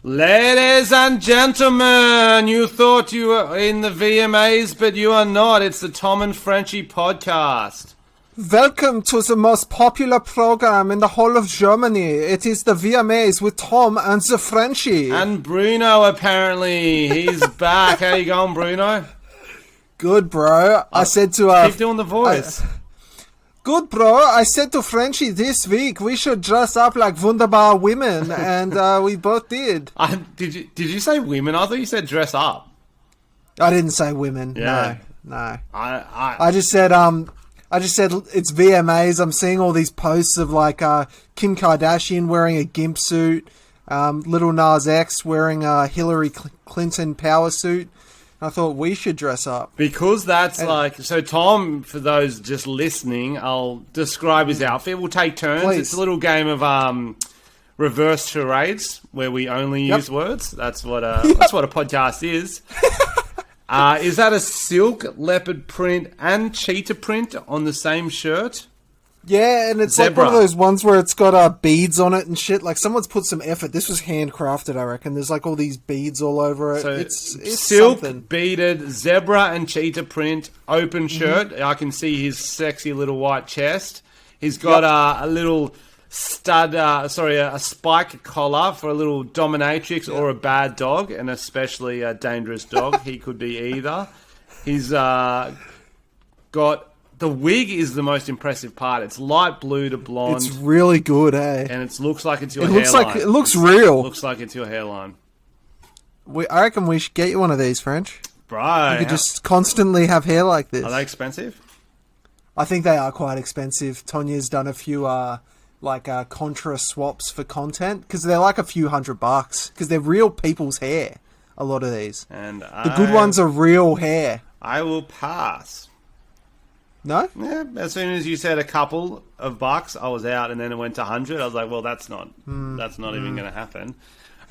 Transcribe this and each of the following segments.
Ladies and gentlemen, you thought you were in the VMAs, but you are not. It's the Tom and Frenchy podcast. Welcome to the most popular program in the whole of Germany. It is the VMAs with Tom and the Frenchy. And Bruno, apparently. He's back. How you going, Bruno? Good, bro. I said to... keep doing the voice. Good, bro. I said to Frenchy this week we should dress up like wunderbar women, and we both did. Did you say women? I thought you said dress up. I didn't say women. Yeah. No. I just said it's VMAs. I'm seeing all these posts of like Kim Kardashian wearing a gimp suit, Little Nas X wearing a Hillary Clinton power suit. I thought we should dress up. Because that's so Tom, for those just listening, I'll describe his outfit. We'll take turns. Please. It's a little game of reverse charades where we only use words. That's what a podcast is. Is that a silk, leopard print and cheetah print on the same shirt? Yeah, and it's Zebra. like one of those ones where it's got beads on it and shit. Like someone's put some effort. This was handcrafted, I reckon. There's like all these beads all over it. So it's silk, something. beaded, zebra and cheetah print, open shirt. I can see his sexy little white chest. He's got a little stud, a spike collar for a little dominatrix or a bad dog, and especially a dangerous dog. He could be either. He's got... The wig is the most impressive part. It's light blue to blonde. It's really good, eh? And it looks like it's your hairline. It looks real. It looks like it's your hairline. I reckon we should get you one of these, French. Bro. You could just constantly have hair like this. Are they expensive? I think they are quite expensive. Tonya's done a few contra swaps for content because they're like a few $100 because they're real people's hair. A lot of these. And the good ones are real hair. I will pass. No? Yeah, as soon as you said a couple of bucks, I was out, and then it went to 100. I was like, well, that's not even going to happen.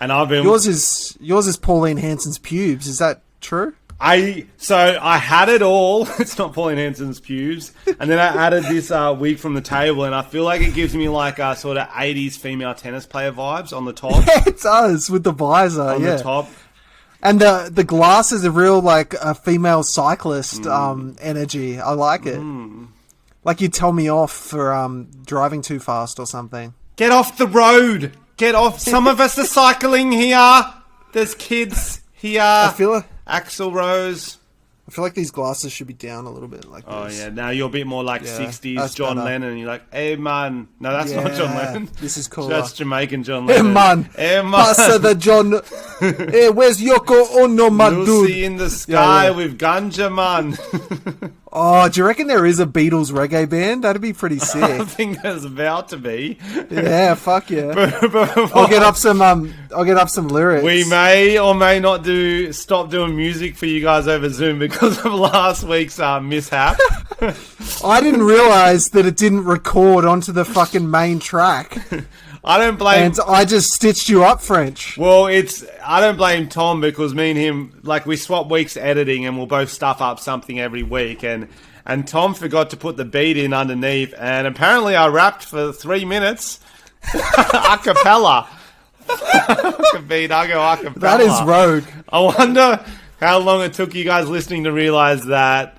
And I've been... Yours is Pauline Hanson's pubes. Is that true? I had it all. It's not Pauline Hanson's pubes. And then I added this wig from the table, and I feel like it gives me like a sort of 80s female tennis player vibes on the top. Yeah, it does, with the visor. On the top. And the glasses are real, like, a female cyclist energy. I like it. Like you tell me off for driving too fast or something. Get off the road! Get off! Some of us are cycling here! There's kids here! Axl Rose. I feel like these glasses should be down a little bit like this. Oh, yeah. Now you're a bit more like 60s John better. Lennon. You're like, hey, man. No, that's not John Lennon. This is cool. That's Jamaican John Lennon. Hey, man. Hey, man. Passa the John. Hey, where's Yoko Ono, my dude? Lucy in the sky with ganja, man. Oh, do you reckon there is a Beatles reggae band? That'd be pretty sick. I think there's about to be. Yeah, fuck yeah. I'll get up some lyrics. We may or may not stop doing music for you guys over Zoom because of last week's mishap. I didn't realize that it didn't record onto the fucking main track. I don't blame... And I just stitched you up, French. Well, I don't blame Tom because me and him, like, we swap weeks editing and we'll both stuff up something every week. And Tom forgot to put the beat in underneath. And apparently I rapped for 3 minutes. A cappella. Beat, I go a cappella. That is rogue. I wonder how long it took you guys listening to realize that...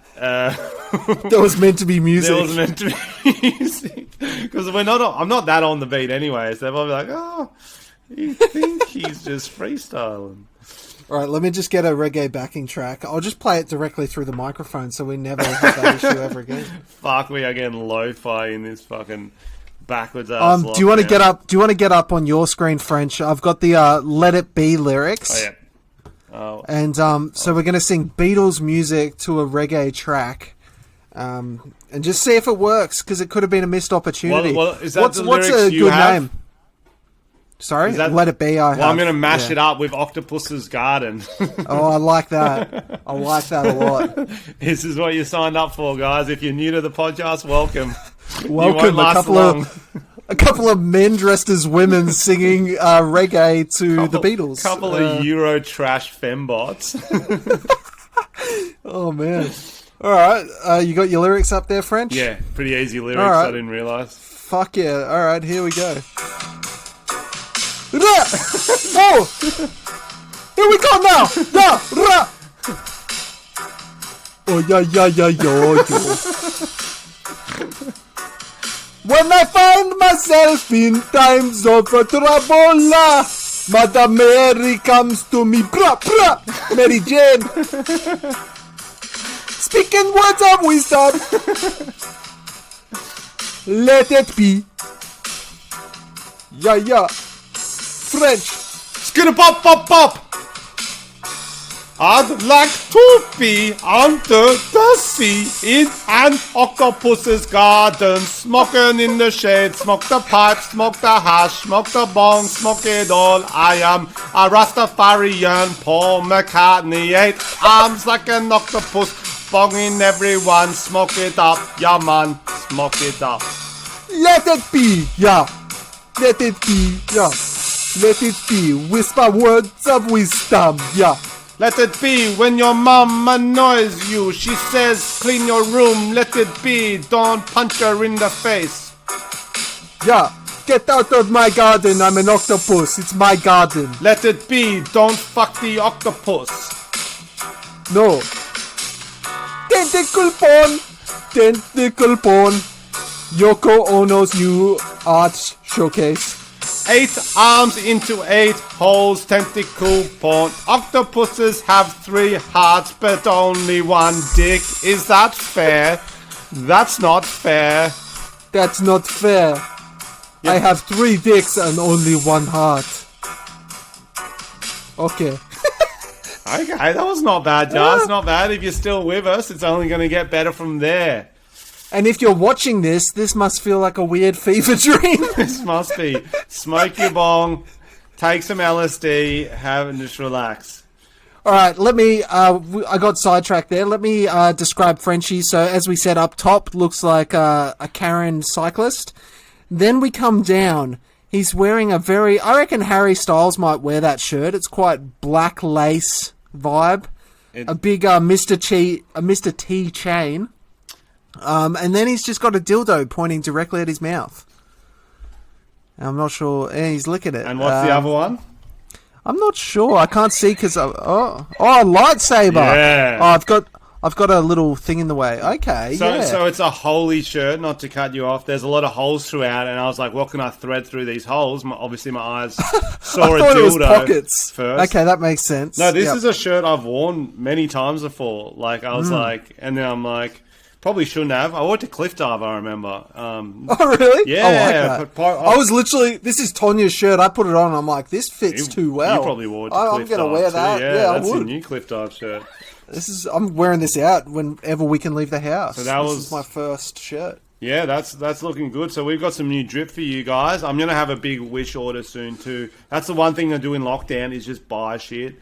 There was meant to be music. There was meant to be music. Because I'm not that on the beat anyway, so they'll be like, oh, you think he's just freestyling. Alright, let me just get a reggae backing track. I'll just play it directly through the microphone so we never have that issue ever again. Fuck, we are getting lo-fi in this fucking backwards ass do you want to get up? Do you want to get up on your screen, French? I've got the Let It Be lyrics. Oh, yeah. Oh. And so we're going to sing Beatles music to a reggae track. And just see if it works, because it could have been a missed opportunity. Well, is that what's the lyrics a you good have? Name? Sorry? Let It Be, I'm going to mash it up with Octopus's Garden. Oh, I like that. I like that a lot. This is what you signed up for, guys. If you're new to the podcast, welcome. Welcome. A couple of men dressed as women singing reggae to the Beatles. A couple of Euro trash fembots. Oh, man. All right. You got your lyrics up there, French? Yeah, pretty easy lyrics. Right. I didn't realise. Fuck yeah. All right, here we go. Ra! Oh! Here we go now! Yeah! Ra! Oh, yo. When I find myself in times of trouble, Mother Mary comes to me, Mary Jane, speaking words of wisdom. Let it be. Yeah. French. Skittle pop pop pop. I'd like to be under the sea in an octopus's garden, smoking in the shade, smoke the pipe, smoke the hash, smoke the bong, smoke it all. I am a Rastafarian, Paul McCartney, 8 arms like an octopus, bonging everyone, smoke it up, yeah man, smoke it up. Let it be, yeah. Let it be, yeah. Let it be. Whisper words of wisdom, yeah. Let it be when your mom annoys you. She says, clean your room, let it be. Don't punch her in the face. Yeah, get out of my garden. I'm an octopus. It's my garden. Let it be. Don't fuck the octopus. No. Tentacle porn. Yoko Ono's new art showcase. 8 arms into 8 holes, tentacle porn. Octopuses have 3 hearts, but only 1 dick. Is that fair? That's not fair. That's not fair. Yeah. I have 3 dicks and only 1 heart. Okay. Okay, that was not bad, Jar. It's not bad. If you're still with us, it's only going to get better from there. And if you're watching this must feel like a weird fever dream. This must be. Smoke your bong, take some LSD, have and just relax. All right, let me. I got sidetracked there. Let me describe Frenchy. So, as we said up top, looks like a Karen cyclist. Then we come down. He's wearing a very. I reckon Harry Styles might wear that shirt. It's quite black lace vibe. A big Mr. T chain. And then he's just got a dildo pointing directly at his mouth. I'm not sure. He's licking it. And what's the other one? I'm not sure. I can't see because a lightsaber. Yeah. Oh, I've got a little thing in the way. Okay. So it's a holy shirt. Not to cut you off. There's a lot of holes throughout, and I was like, what can I thread through these holes? Obviously, my eyes saw I a thought dildo it was pockets first. Okay, that makes sense. No, this is a shirt I've worn many times before. Like I was like, and then I'm like. Probably shouldn't have. I wore it to Cliff Dive, I remember. Oh, really? Yeah. I like that. I was literally... This is Tonya's shirt. I put it on and I'm like, this fits too well. You probably wore it to Cliff Dive. I'm going to wear that. Too. Yeah, that's I would. your new Cliff Dive shirt. I'm wearing this out whenever we can leave the house. So this is my first shirt. Yeah, that's looking good. So we've got some new drip for you guys. I'm going to have a big Wish order soon too. That's the one thing I do in lockdown is just buy shit.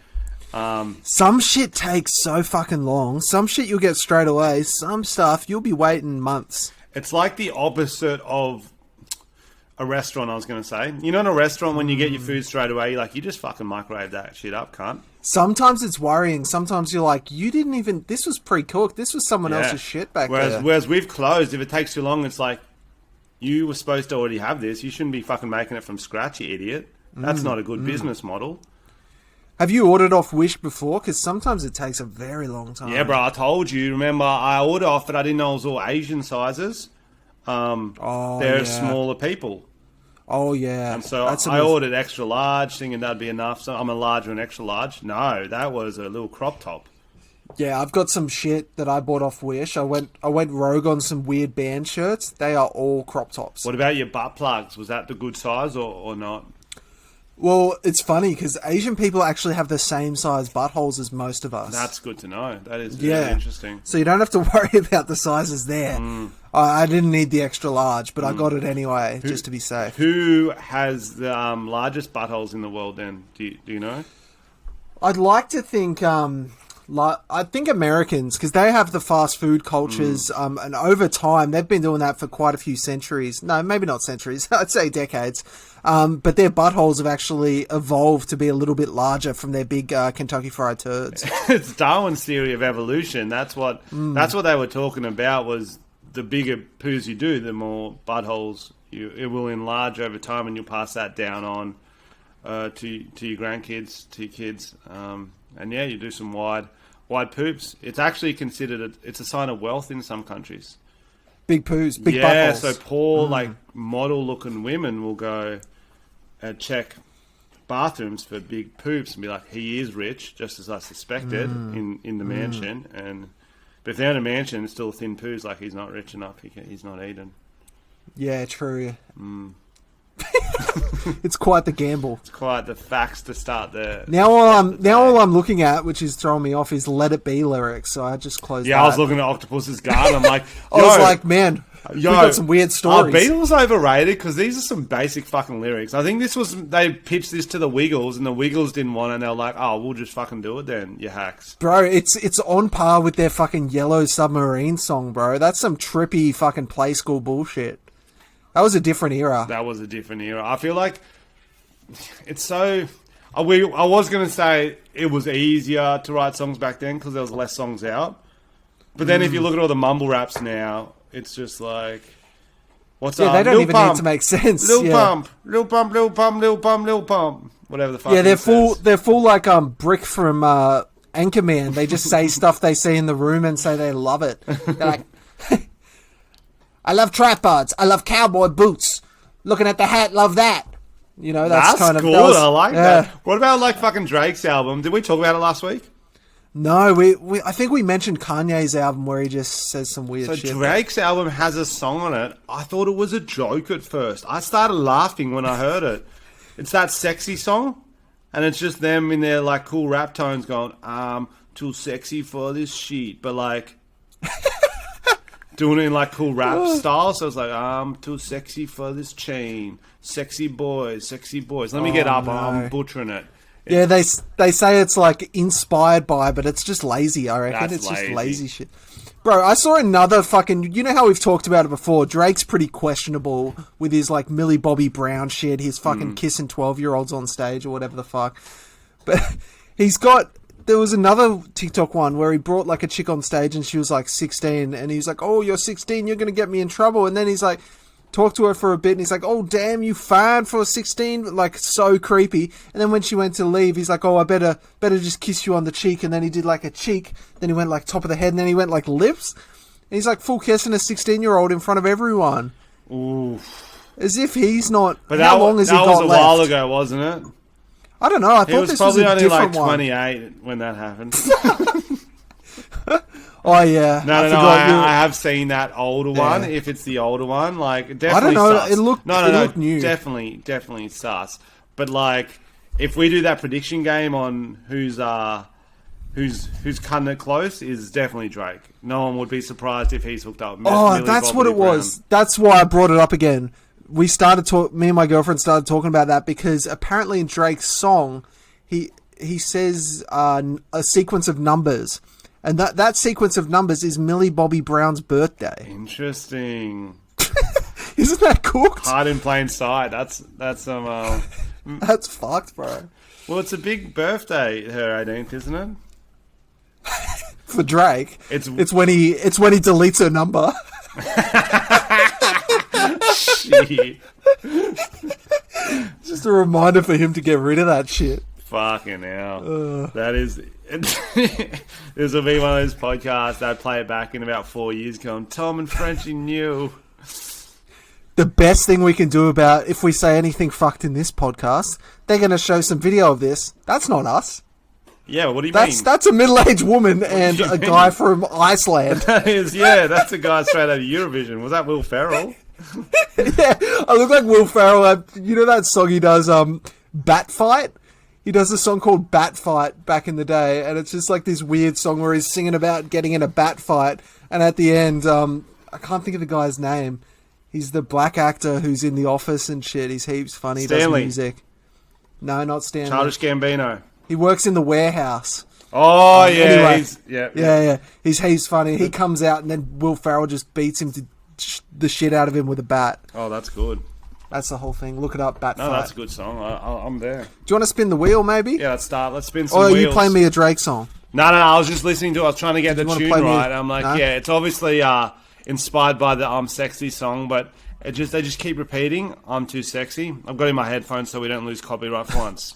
Some shit takes so fucking long. Some shit you'll get straight away. Some stuff you'll be waiting months. It's like the opposite of a restaurant, I was going to say. You know, in a restaurant, when you get your food straight away, you're like, you just fucking microwave that shit up, cunt. Sometimes it's worrying. Sometimes you're like, you didn't even... This was pre-cooked. This was someone else's shit back there. Whereas we've closed, if it takes too long, it's like, you were supposed to already have this. You shouldn't be fucking making it from scratch, you idiot. That's not a good business model. Have you ordered off Wish before? Because sometimes it takes a very long time. Yeah, bro, I told you. Remember, I ordered off, but I didn't know it was all Asian sizes. They're smaller people. Oh, yeah. And so I ordered extra large, thinking that'd be enough. So I'm a large and extra large. No, that was a little crop top. Yeah, I've got some shit that I bought off Wish. I went rogue on some weird band shirts. They are all crop tops. What about your butt plugs? Was that the good size or not? Well, it's funny because Asian people actually have the same size buttholes as most of us. That's good to know. That is very interesting. So you don't have to worry about the sizes there. I didn't need the extra large, but I got it anyway, just to be safe. Who has the largest buttholes in the world then? Do you know? I'd like to think... I think Americans, because they have the fast food cultures, and over time, they've been doing that for quite a few centuries. No, maybe not centuries, I'd say decades. But their buttholes have actually evolved to be a little bit larger from their big Kentucky Fried Turds. It's Darwin's theory of evolution. That's what they were talking about, was the bigger poos you do, the more buttholes it will enlarge over time, and you'll pass that down on. to your grandkids, to your kids, and yeah, you do some wide poops. It's actually considered it's a sign of wealth in some countries. Big poos, big yeah. buttholes. So poor like model-looking women will go and check bathrooms for big poops and be like, he is rich, just as I suspected in the mansion. But if they're in a mansion, it's still thin poos, like he's not rich enough. He's not eating. Yeah, true. It's quite the gamble. It's quite the facts to start there. Now all I'm looking at, which is throwing me off, is "Let It Be" lyrics. So I just closed. Yeah, that. I was looking at Octopus's Garden. I'm like, I was like, man, we got some weird stories. Are Beatles overrated? Because these are some basic fucking lyrics. I think they pitched this to the Wiggles, and the Wiggles didn't want it, and they're like, oh, we'll just fucking do it then, you hacks. Bro, it's on par with their fucking Yellow Submarine song, bro. That's some trippy fucking play school bullshit. That was a different era. That was a different era. I feel like it's so... I was going to say it was easier to write songs back then because there was less songs out. But then if you look at all the mumble raps now, it's just like... What's up? Yeah, they don't Lil even Pump, need to make sense. Lil yeah. Pump, Lil Pump, Lil Pump, Lil Pump, Lil Pump. Whatever the fuck. Yeah, they're full like Brick from Anchorman. They just say stuff they see in the room and say they love it. They're like... I love tripods. I love cowboy boots. Looking at the hat, love that. You know, that's kind of cool. I like that. What about like fucking Drake's album? Did we talk about it last week? No, we I think we mentioned Kanye's album where he just says some weird shit. So Drake's album has a song on it. I thought it was a joke at first. I started laughing when I heard it. It's that sexy song, and it's just them in their like cool rap tones going, "I'm too sexy for this shit," but like. Doing it in like cool rap style, so it's like, I'm too sexy for this chain. Sexy boys. Let me get up. No. I'm butchering it. Yeah, they say it's like inspired by, but it's just lazy, I reckon. That's it's lazy. Just lazy shit. Bro, I saw another fucking... You know how we've talked about it before? Drake's pretty questionable with his like Millie Bobby Brown shit, his fucking kissing 12-year-olds on stage or whatever the fuck. But he's got... There was another TikTok one where he brought like a chick on stage and she was like 16 and he was like, oh, you're 16, you're going to get me in trouble. And then he's like, talked to her for a bit and he's like, oh, damn, you fine for 16? Like, so creepy. And then when she went to leave, he's like, oh, I better just kiss you on the cheek. And then he did like a cheek. Then he went like top of the head and then he went like lips. And he's like full kissing a 16-year-old in front of everyone. Ooh. As if he's not... But how long has he got left? That was a while ago, wasn't it? I don't know. I thought this was a probably only like different one. 28 when that happened. Oh yeah. No. I have seen that older one. If it's the older one, like definitely. I don't know. Sus. It looked new. Definitely sus. But like, if we do that prediction game on who's cutting it close, is definitely Drake. No one would be surprised if he's hooked up. Oh, that's what it was. That's why I brought it up again. Me and my girlfriend started talking about that because apparently in Drake's song, he says a sequence of numbers, and that sequence of numbers is Millie Bobby Brown's birthday. Interesting. Isn't that cooked? Hide in plain sight. That's some. That's fucked, bro. Well, it's a big birthday, her 18th, isn't it? For Drake, it's when he deletes her number. Shit. Just a reminder for him to get rid of that shit. Fucking hell. That is... This will be one of those podcasts that play it back in about 4 years going, Tom and Frenchy knew. The best thing we can do about if we say anything fucked in this podcast, they're going to show some video of this. That's not us. Yeah, what do you mean? That's a middle-aged woman and a guy from Iceland. That's a guy straight out of Eurovision. Was that Will Ferrell? Yeah, I look like Will Ferrell. You know that song he does, Bat Fight? He does a song called Bat Fight back in the day, and it's just like this weird song where he's singing about getting in a bat fight, and at the end, I can't think of the guy's name. He's the black actor who's in The Office and shit. He's heaps funny. Stanley. He does music. No, not Stanley. Childish Gambino. He works in the warehouse. Oh, yeah. Anyway, yeah. He's funny. He comes out and then Will Ferrell just beats him to the shit out of him with a bat. Oh, that's good. That's the whole thing. Look it up, Bat Fight. No, that's a good song. I'm there. Do you want to spin the wheel, maybe? Yeah, let's start. Let's spin some wheels. wheels. You play me a Drake song. No. I was just listening to it. I was trying to get the tune right. I'm like, no? yeah, it's obviously inspired by the I'm Sexy song, but they just keep repeating, "I'm too sexy." I've got it in my headphones so we don't lose copyright for once.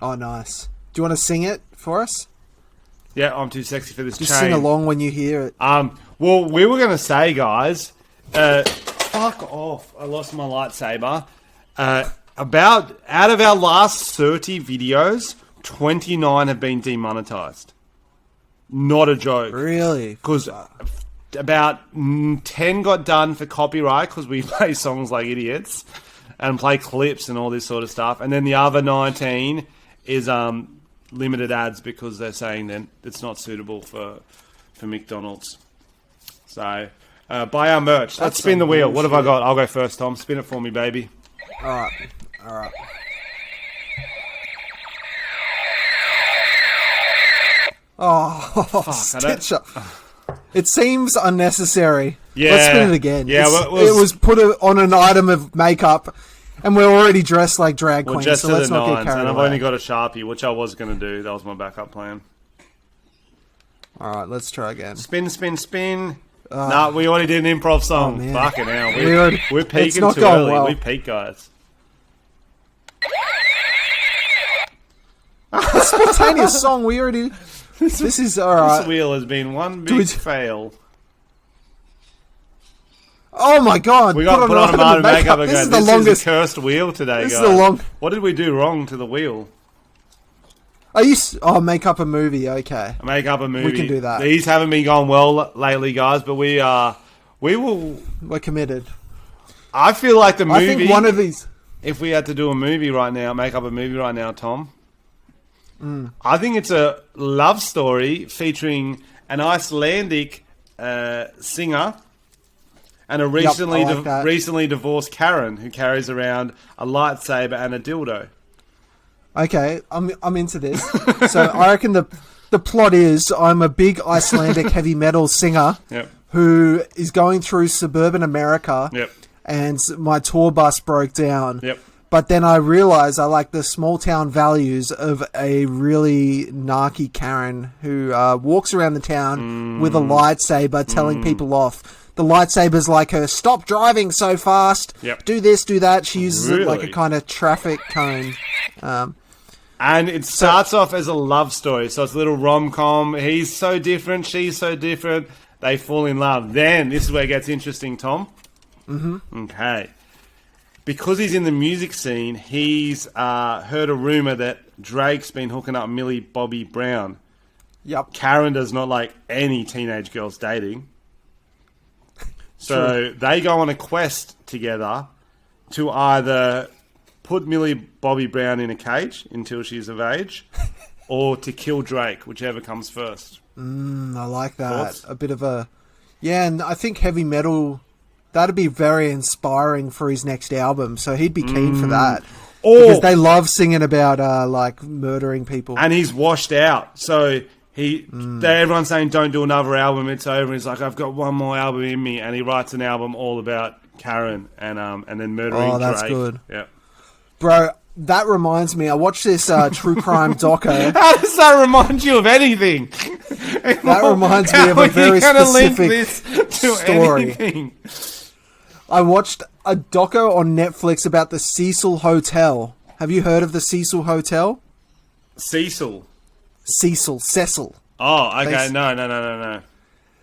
Oh, nice. Do you want to sing it for us? Yeah, I'm too sexy for this Just chain. sing along when you hear it. Well, we were going to say, guys, fuck off. I lost my lightsaber. Out of our last 30 videos, 29 have been demonetized. Not a joke. Really? Because about 10 got done for copyright because we play songs like idiots and play clips and all this sort of stuff. And then the other 19 is limited ads because they're saying that it's not suitable for McDonald's. So, buy our merch. Let's spin the wheel. What have I got? I'll go first, Tom. Spin it for me, baby. All right. Oh, Stitcher. It seems unnecessary. Yeah. Let's spin it again. Yeah, it was put on an item of makeup, and we're already dressed like drag queens, just so to let's the not get nines, carried and I've away. only got a Sharpie, which I was going to do. That was my backup plan. All right, let's try again. Spin, spin, spin. Nah, we already did an improv song. man. Fucking hell. We're It's peaking not too going early. well. We peak, guys. Spontaneous song. We already. This is all right. This wheel has been one big fail. Oh my god! We got put on a mark of makeup and This go, is the this longest. is a cursed wheel today, This guys. is the long. What did we do wrong to the wheel? Make up a movie. Okay. Make up a movie. We can do that. These haven't been going well lately, guys, but we will. We're committed. I feel like the movie. I think one of these. If we had to do a movie right now, make up a movie right now, Tom. I think it's a love story featuring an Icelandic singer and a recently divorced Karen who carries around a lightsaber and a dildo. Okay, I'm into this. So I reckon the plot is I'm a big Icelandic heavy metal singer who is going through suburban America, and my tour bus broke down. But then I realized I like the small town values of a really narky Karen who walks around the town with a lightsaber telling people off. The lightsaber's like her, stop driving so fast, do this, do that. She uses it like a kind of traffic cone. And it starts off as a love story. So it's a little rom-com. He's so different, she's so different. They fall in love. Then, this is where it gets interesting, Tom. Okay. Because he's in the music scene, he's heard a rumor that Drake's been hooking up Millie Bobby Brown. Karen does not like any teenage girls dating. So they go on a quest together to either put Millie Bobby Brown in a cage until she's of age, or to kill Drake, whichever comes first. I like that. Thoughts? A bit of a... Yeah, and I think heavy metal... That'd be very inspiring for his next album, so he'd be keen for that. Because they love singing about like murdering people. And he's washed out, so everyone's saying don't do another album, it's over. He's like, I've got one more album in me, and he writes an album all about Karen and then murdering Drake. Oh, that's good. Yeah, bro. That reminds me. I watched this true crime doco. How does that remind you of anything? That reminds me of a very specific story. Anything? I watched a doco on Netflix about the Cecil Hotel. Have you heard of the Cecil Hotel? Cecil. Oh, okay. No.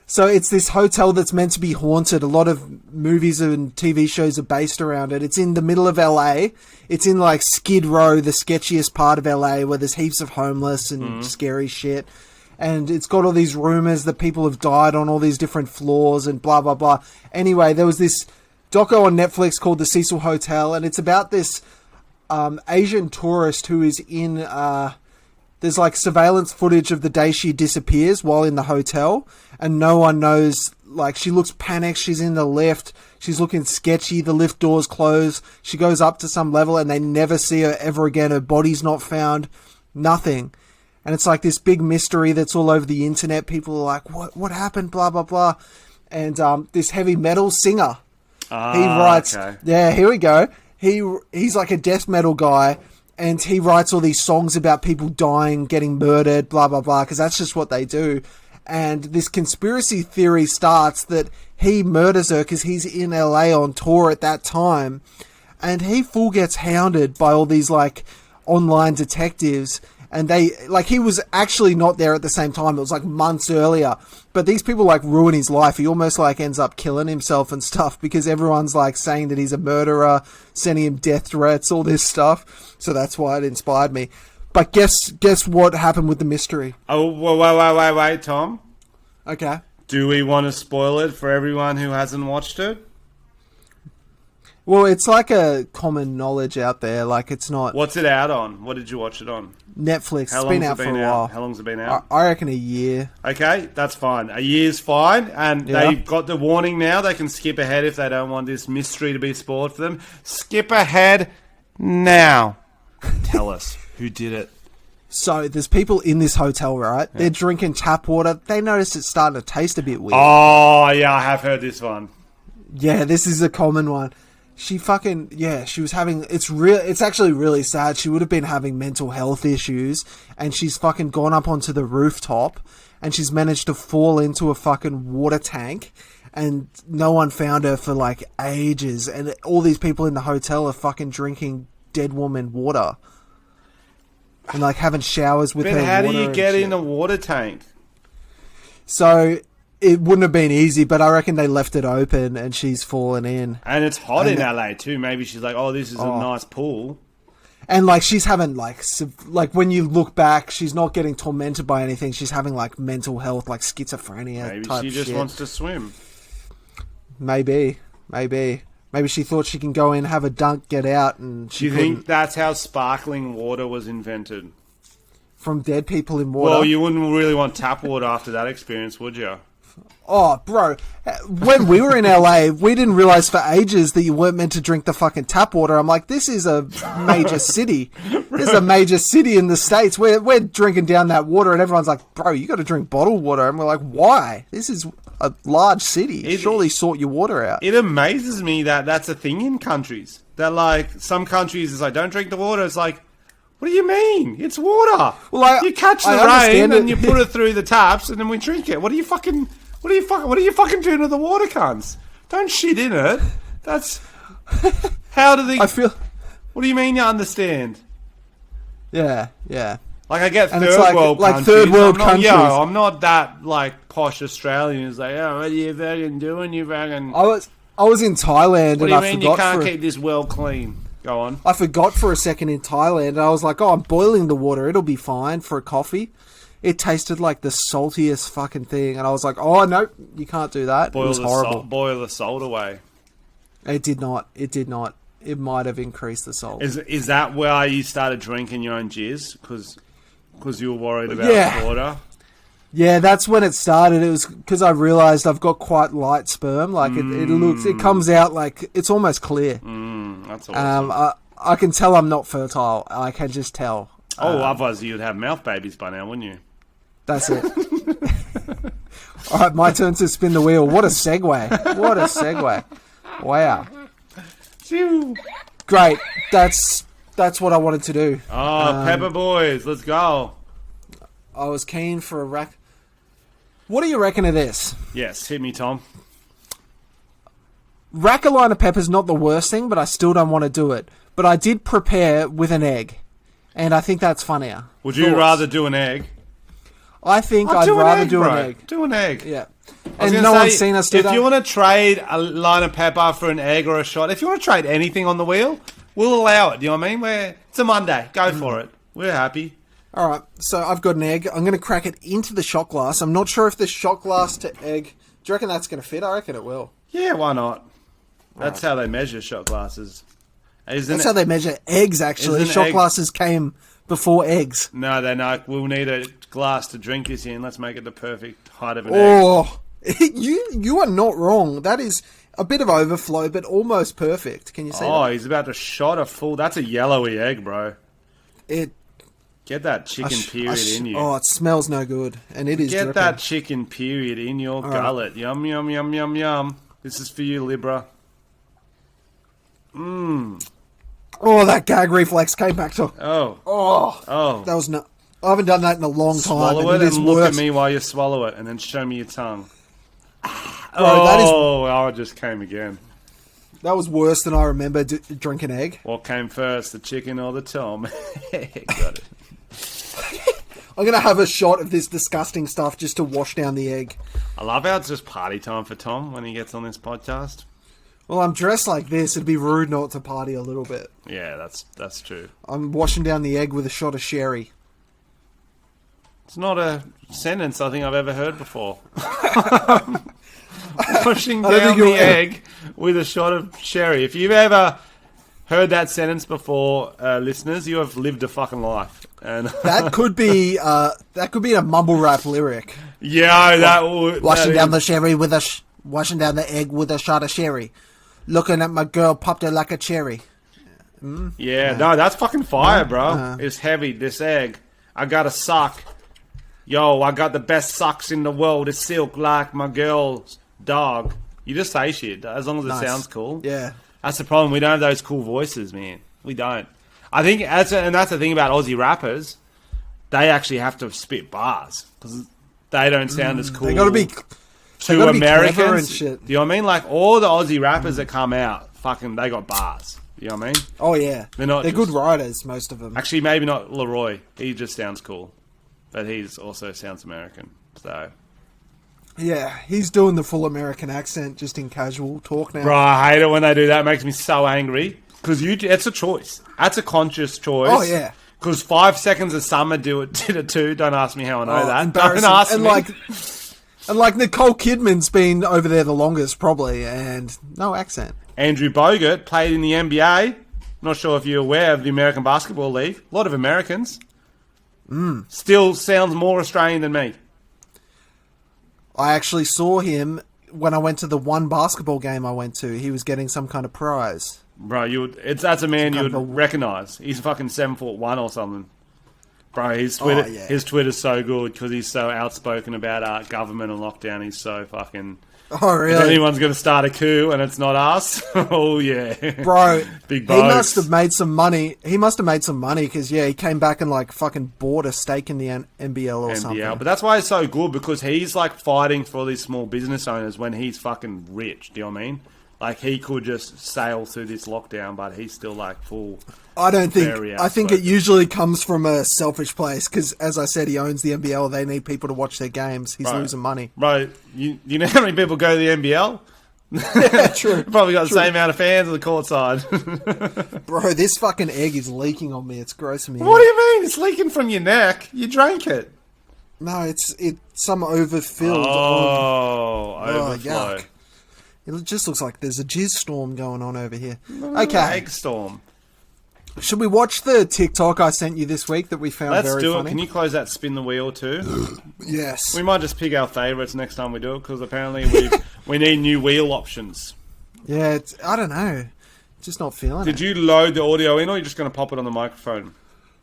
So it's this hotel that's meant to be haunted. A lot of movies and TV shows are based around it. It's in the middle of LA. It's in like Skid Row, the sketchiest part of LA, where there's heaps of homeless and scary shit. And it's got all these rumors that people have died on all these different floors and blah, blah, blah. Anyway, there was this doco on Netflix called The Cecil Hotel, and it's about this Asian tourist who is in... there's like surveillance footage of the day she disappears while in the hotel, and no one knows. Like, she looks panicked. She's in the lift. She's looking sketchy. The lift doors close. She goes up to some level and they never see her ever again. Her body's not found. Nothing. And it's like this big mystery that's all over the internet. People are like, what happened? Blah, blah, blah. And this heavy metal singer, he writes... Okay. Yeah, here we go. He's like a death metal guy. And he writes all these songs about people dying, getting murdered, blah, blah, blah, because that's just what they do. And this conspiracy theory starts that he murders her because he's in LA on tour at that time. And he full gets hounded by all these, like, online detectives. And he was actually not there at the same time. It was, like, months earlier. But these people, like, ruin his life. He almost, like, ends up killing himself and stuff because everyone's, like, saying that he's a murderer, sending him death threats, all this stuff. So that's why it inspired me. But guess what happened with the mystery? Oh, wait, Tom. Okay. Do we want to spoil it for everyone who hasn't watched it? Well, it's like a common knowledge out there. Like, it's not... What's it out on? What did you watch it on? Netflix. It's been out for a while. How long's it been out? I reckon a year. Okay, that's fine. A year's fine. And they've got the warning now. They can skip ahead if they don't want this mystery to be spoiled for them. Skip ahead now. Tell us. Who did it? So, there's people in this hotel, right? Yeah. They're drinking tap water. They notice it's starting to taste a bit weird. Oh, yeah, I have heard this one. Yeah, this is a common one. She was having... It's actually really sad. She would have been having mental health issues, and she's fucking gone up onto the rooftop, and she's managed to fall into a fucking water tank, and no one found her for, like, ages, and all these people in the hotel are fucking drinking dead woman water. And, like, having showers with her. But how do you get in a water tank? So, it wouldn't have been easy, but I reckon they left it open and she's fallen in. And it's hot in LA, too. Maybe she's like, oh, this is a nice pool. And, like, she's having, like, when you look back, she's not getting tormented by anything. She's having, like, mental health, like, schizophrenia Maybe type she just shit. wants to swim. Maybe. Maybe she thought she can go in, have a dunk, get out, and Do you think that's how sparkling water was invented? From dead people in water? Well, you wouldn't really want tap water after that experience, would you? Oh, bro. When we were in LA, we didn't realize for ages that you weren't meant to drink the fucking tap water. I'm like, this is a major city. This is a major city in the States. We're drinking down that water, and everyone's like, bro, you got to drink bottled water. And we're like, why? This is a large city. Surely sort your water out. It amazes me that that's a thing in countries. That, like, some countries is like, don't drink the water. It's like, what do you mean? It's water. Well, you catch the rain and you put it through the taps, and then we drink it. What are you fucking doing to the water, cunts? Don't shit in it. That's how do they? What do you mean? You understand? Yeah. Like, I get and third world countries. Third world countries. I'm not that, like, posh Australian who's like, oh, what are you fucking doing? You fucking. I was in Thailand. What do you mean you can't keep this well clean? Go on. I forgot for a second in Thailand, and I was like, oh, I'm boiling the water. It'll be fine for a coffee. It tasted like the saltiest fucking thing, and I was like, oh, no, you can't do that. It was horrible. Boil the salt away. It did not. It might have increased the salt. Is that why you started drinking your own jizz? Because you were worried about water? Yeah, that's when it started. It was because I realised I've got quite light sperm. Like, it comes out like, it's almost clear. That's awesome. I can tell I'm not fertile. I can just tell. Otherwise you'd have mouth babies by now, wouldn't you? That's it. All right, my turn to spin the wheel. What a segue. Wow. Great. That's what I wanted to do. Oh, Pepper Boys, let's go. I was keen for a rack. What do you reckon of this? Yes, hit me, Tom. Rack a line of pepper's not the worst thing, but I still don't want to do it. But I did prepare with an egg, and I think that's funnier. Would you rather do an egg? I think I'd rather do an egg. Do an egg. Yeah. And no one's seen us do that. If you want to trade a line of pepper for an egg or a shot, if you want to trade anything on the wheel, we'll allow it. You know what I mean? It's a Monday. Go for it. We're happy. All right. So I've got an egg. I'm going to crack it into the shot glass. I'm not sure if the shot glass to egg... Do you reckon that's going to fit? I reckon it will. Yeah, why not? That's how they measure shot glasses. That's how they measure eggs, actually. Shot glasses came before eggs. No, they're not. We'll need a glass to drink this in. Let's make it the perfect height of an egg. Oh, you are not wrong. That is a bit of overflow, but almost perfect. Can you see that? Oh, he's about to shot a full... That's a yellowy egg, bro. Get that chicken period in you. Oh, it smells no good. And it is dripping. Get that chicken period in your gullet. Yum, yum, yum, yum, yum. This is for you, Libra. Oh, that gag reflex came back to... Oh. That was no... I haven't done that in a long time. Swallow it and and look worse. at me while you swallow it, and then show me your tongue. Bro, it just came again. that was worse than I remember drinking egg. What came first, the chicken or the Tom? Got it. I'm going to have a shot of this disgusting stuff just to wash down the egg. I love how it's just party time for Tom when he gets on this podcast. Well, I'm dressed like this. It'd be rude not to party a little bit. Yeah, that's true. I'm washing down the egg with a shot of sherry. It's not a sentence I think I've ever heard before. Washing down the egg with a shot of sherry. If you've ever heard that sentence before, listeners, you have lived a fucking life. And That could be a mumble rap lyric. yeah, that would Washing down the egg with a shot of sherry. Looking at my girl, popped her like a cherry. Yeah, no, that's fucking fire, bro. It's heavy, this egg. I got a sock. Yo, I got the best socks in the world. It's silk like my girl's dog. You just say shit, as long as it sounds cool. Yeah. That's the problem. We don't have those cool voices, man. We don't. I think, and that's the thing about Aussie rappers. They actually have to spit bars because they don't sound as cool. They got to be to Americans. And shit. Do you know what I mean? Like all the Aussie rappers that come out, fucking, they got bars. You know what I mean? Oh yeah, They're good writers, most of them. Actually, maybe not Leroy. He just sounds cool, but he's also sounds American. So. Yeah, he's doing the full American accent just in casual talk now. Bro, I hate it when they do that. It makes me so angry. Because it's a choice. That's a conscious choice. Oh, yeah. Because 5 Seconds of Summer did it too. Don't ask me how I know that. Embarrassing. Don't ask and me. Like Nicole Kidman's been over there the longest, probably, and no accent. Andrew Bogut played in the NBA. Not sure if you're aware of the American Basketball League. A lot of Americans. Still sounds more Australian than me. I actually saw him when I went to the one basketball game I went to. He was getting some kind of prize. Bro, that's a man you would recognise. He's fucking 7'1" or something. Bro, his Twitter's so good because he's so outspoken about government and lockdown. He's so fucking... Oh, really? If anyone's going to start a coup and it's not us, oh, yeah. Bro, Big he bucks. must have made some money. He must have made some money because, he came back and, fucking bought a stake in the NBL or something. But that's why it's so good because he's, fighting for all these small business owners when he's fucking rich. Do you know what I mean? He could just sail through this lockdown, but he's still, full... I think it usually comes from a selfish place because, as I said, he owns the NBL. They need people to watch their games. He's losing money. Bro, you know how many people go to the NBL? Yeah, true. Probably got the same amount of fans on the court side. Bro, this fucking egg is leaking on me. It's grossing me What out. do you mean? It's leaking from your neck. You drank it. No, it's some overfilled. Overflow. Yuck. It just looks like there's a jizz storm going on over here. Egg storm. Should we watch the TikTok I sent you this week that we found very funny? Let's do it. Can you close that spin the wheel too? Yes. We might just pick our favourites next time we do it because apparently we need new wheel options. Yeah, I don't know. Just not feeling it. Did you load the audio in or are you just going to pop it on the microphone?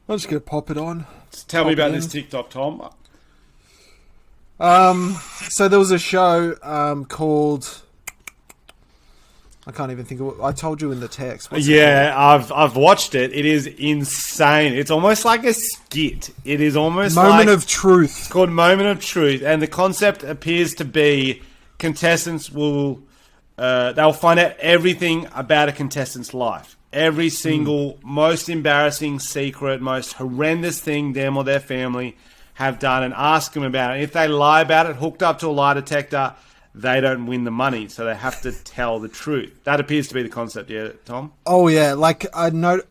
I'm just going to pop it on. Tell me about this TikTok, Tom. So there was a show called... I can't even think of what I told you in the text. I've watched it. It is insane. It's almost like a skit. It is almost Moment of Truth. It's called Moment of Truth, and the concept appears to be contestants will they'll find out everything about a contestant's life. Every single most embarrassing secret, most horrendous thing them or their family have done, and ask them about it. If they lie about it, hooked up to a lie detector, they don't win the money, so they have to tell the truth. That appears to be the concept, yeah, Tom? Oh, yeah.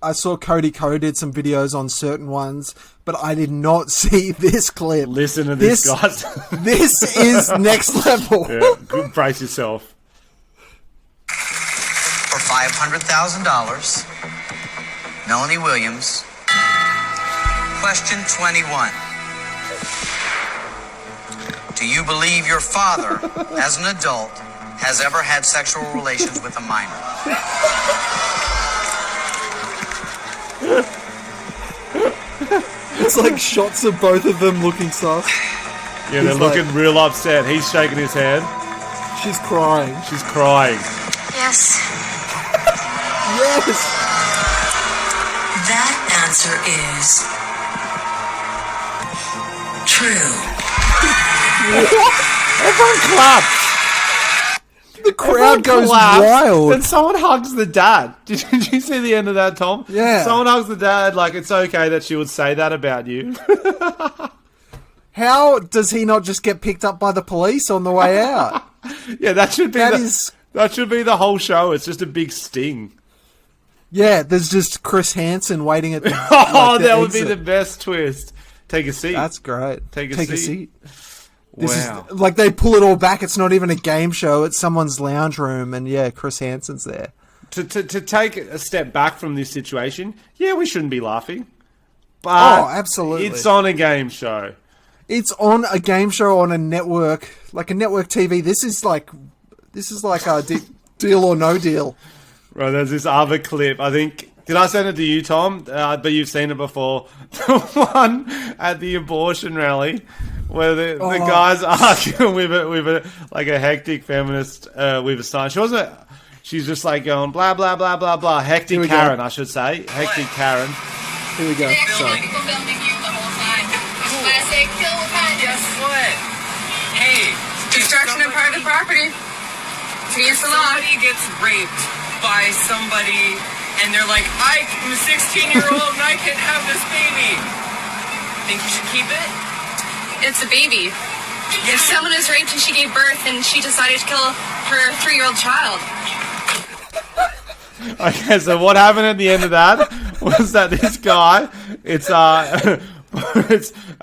I saw Cody Ko did some videos on certain ones, but I did not see this clip. Listen to this, guys. This is next level. Yeah, brace yourself. For $500,000, Melanie Williams. Question 21. Do you believe your father, as an adult, has ever had sexual relations with a minor? It's like shots of both of them looking sus. Yeah, they're looking real upset. He's shaking his head. She's crying. She's crying. Yes. Yes. That answer is true. Everyone claps. The crowd goes Claps, wild. and someone hugs the dad. Did you see the end of that, Tom? Yeah. Someone hugs the dad like it's okay that she would say that about you. How does he not just get picked up by the police on the way out? Yeah, that should be That that should be the whole show. It's just a big sting. Yeah, there's just Chris Hansen waiting at the That would be exit. the best twist. Take a seat. That's great. Take a seat. This Wow. is like they pull it all back. It's not even a game show. It's someone's lounge room, and yeah, Chris Hansen's there. To take a step back from this situation, yeah, we shouldn't be laughing. But Oh, absolutely. It's on a game show. It's on a game show on a network, like a network TV. This is like a Deal or No Deal. Right, there's this other clip. I think, did I send it to you, Tom? But you've seen it before. The one at the abortion rally where the guys arguing with a hectic feminist with a sign. She's just like going blah blah blah blah blah. Hectic Karen, I should say. Hectic Karen. Here we go. Sorry. People filming you the whole time. When I say kill, what kind? Guess what? Hey, Destruction of private property. It's against the law. somebody gets raped by somebody, and they're like, I'm a 16-year-old and I can have this baby. Think you should keep it? It's a baby. If someone is raped and she gave birth and she decided to kill her 3-year-old child. Okay, so what happened at the end of that was that this guy, it's a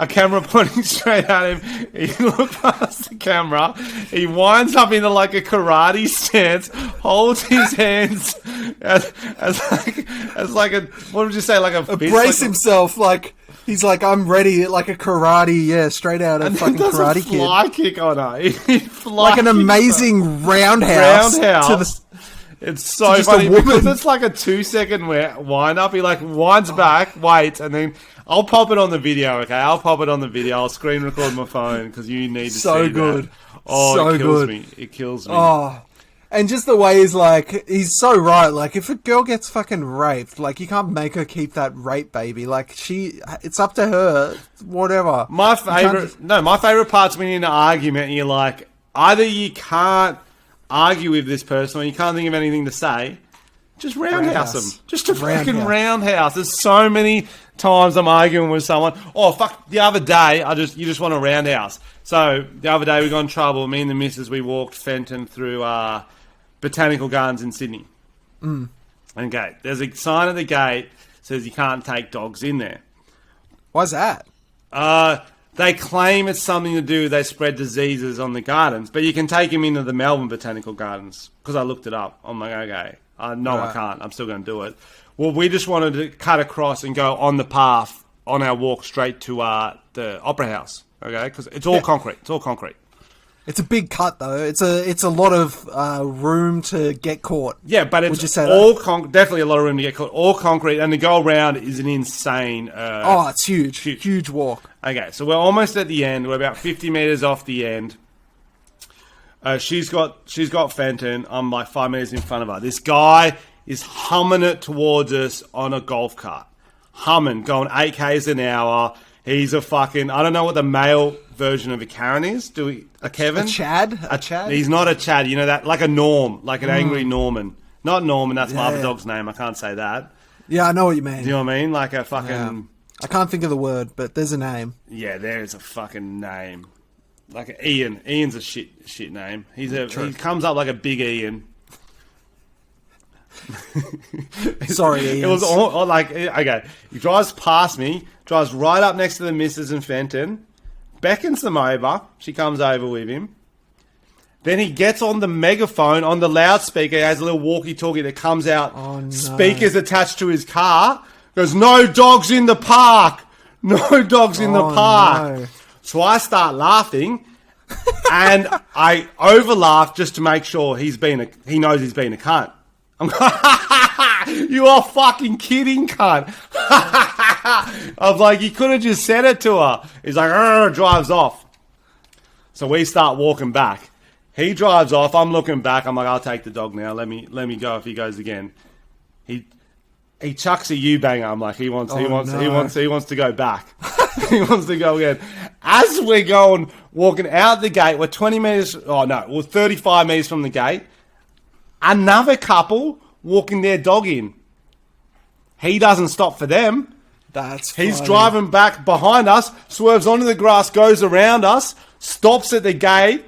camera pointing straight at him. He looked past the camera. He winds up into like a karate stance, holds his hands as like a, what would you say, like a fist, Brace like himself, like he's like, I'm ready, like a karate, yeah, straight out of and fucking does Karate a Kid. fly kick on her. He Like an amazing roundhouse. roundhouse. It's so just a funny because woman. it's like a 2-second wind up. He like winds back, waits, and then I'll pop it on the video. Okay, I'll pop it on the video. I'll screen record my phone because you need to So see good. that. Oh, So it kills good. me. It kills me. Oh, and just the way he's so right. Like, if a girl gets fucking raped, like, you can't make her keep that rape baby. Like, it's up to her. Whatever. My can't favorite part's when you're in an argument and you're like, either you can't argue with this person or you can't think of anything to say. Just roundhouse them. Just a fucking roundhouse. There's so many times I'm arguing with someone. Oh, fuck, the other day, you just want a roundhouse. So, the other day we got in trouble. Me and the missus, we walked Fenton through Botanical Gardens in Sydney. Okay, there's a sign at the gate that says you can't take dogs in there. Why's that? They claim it's something to do with they spread diseases on the gardens, but you can take them into the Melbourne Botanical Gardens because I looked it up. I'm like, okay, no, I can't. I'm still going to do it. Well, we just wanted to cut across and go on the path on our walk straight to the Opera House, okay? Because it's all concrete. It's all concrete. It's a big cut, though. It's a lot of room to get caught. Yeah, but Would it's you say all that? definitely a lot of room to get caught. All concrete, and to go around is an insane. It's huge. Huge walk. Okay, so we're almost at the end. We're about 50 meters off the end. She's got Fenton. I'm like 5 meters in front of her. This guy is humming it towards us on a golf cart. Humming, going 8 k's an hour. He's a fucking, I don't know what the male version of a Karen is. A Kevin? A Chad? A Chad? He's not a Chad. You know that? Like a Norm. Like an angry Norman. Not Norman, that's my other Yeah. dog's name. I can't say that. Yeah, I know what you mean. Do you know what I mean? Like a fucking... Yeah. I can't think of the word, but there's a name. Yeah, there's a fucking name. Like Ian. Ian's a shit name. He comes up like a big Ian. Sorry, Ian. It was all like, okay, he drives past me, drives right up next to the missus and Fenton, beckons them over. She comes over with him. Then he gets on the megaphone, on the loudspeaker. He has a little walkie-talkie that comes out. Oh, no. Speakers attached to his car. Goes, no dogs in the park. No dogs in the park. No. So I start laughing, and I overlaugh just to make sure he knows he's been a cunt. I'm going, you are fucking kidding, cunt. I was like, you could have just said it to her. He's like, drives off. So we start walking back. He drives off. I'm looking back. I'm like, I'll take the dog now. Let me go if he goes again. He chucks a U-banger. I'm like, he wants to go back. He wants to go again. As we're walking out the gate, we're 20 metres, we're 35 metres from the gate. Another couple walking their dog in. He doesn't stop for them. He's driving back behind us, swerves onto the grass, goes around us, stops at the gate,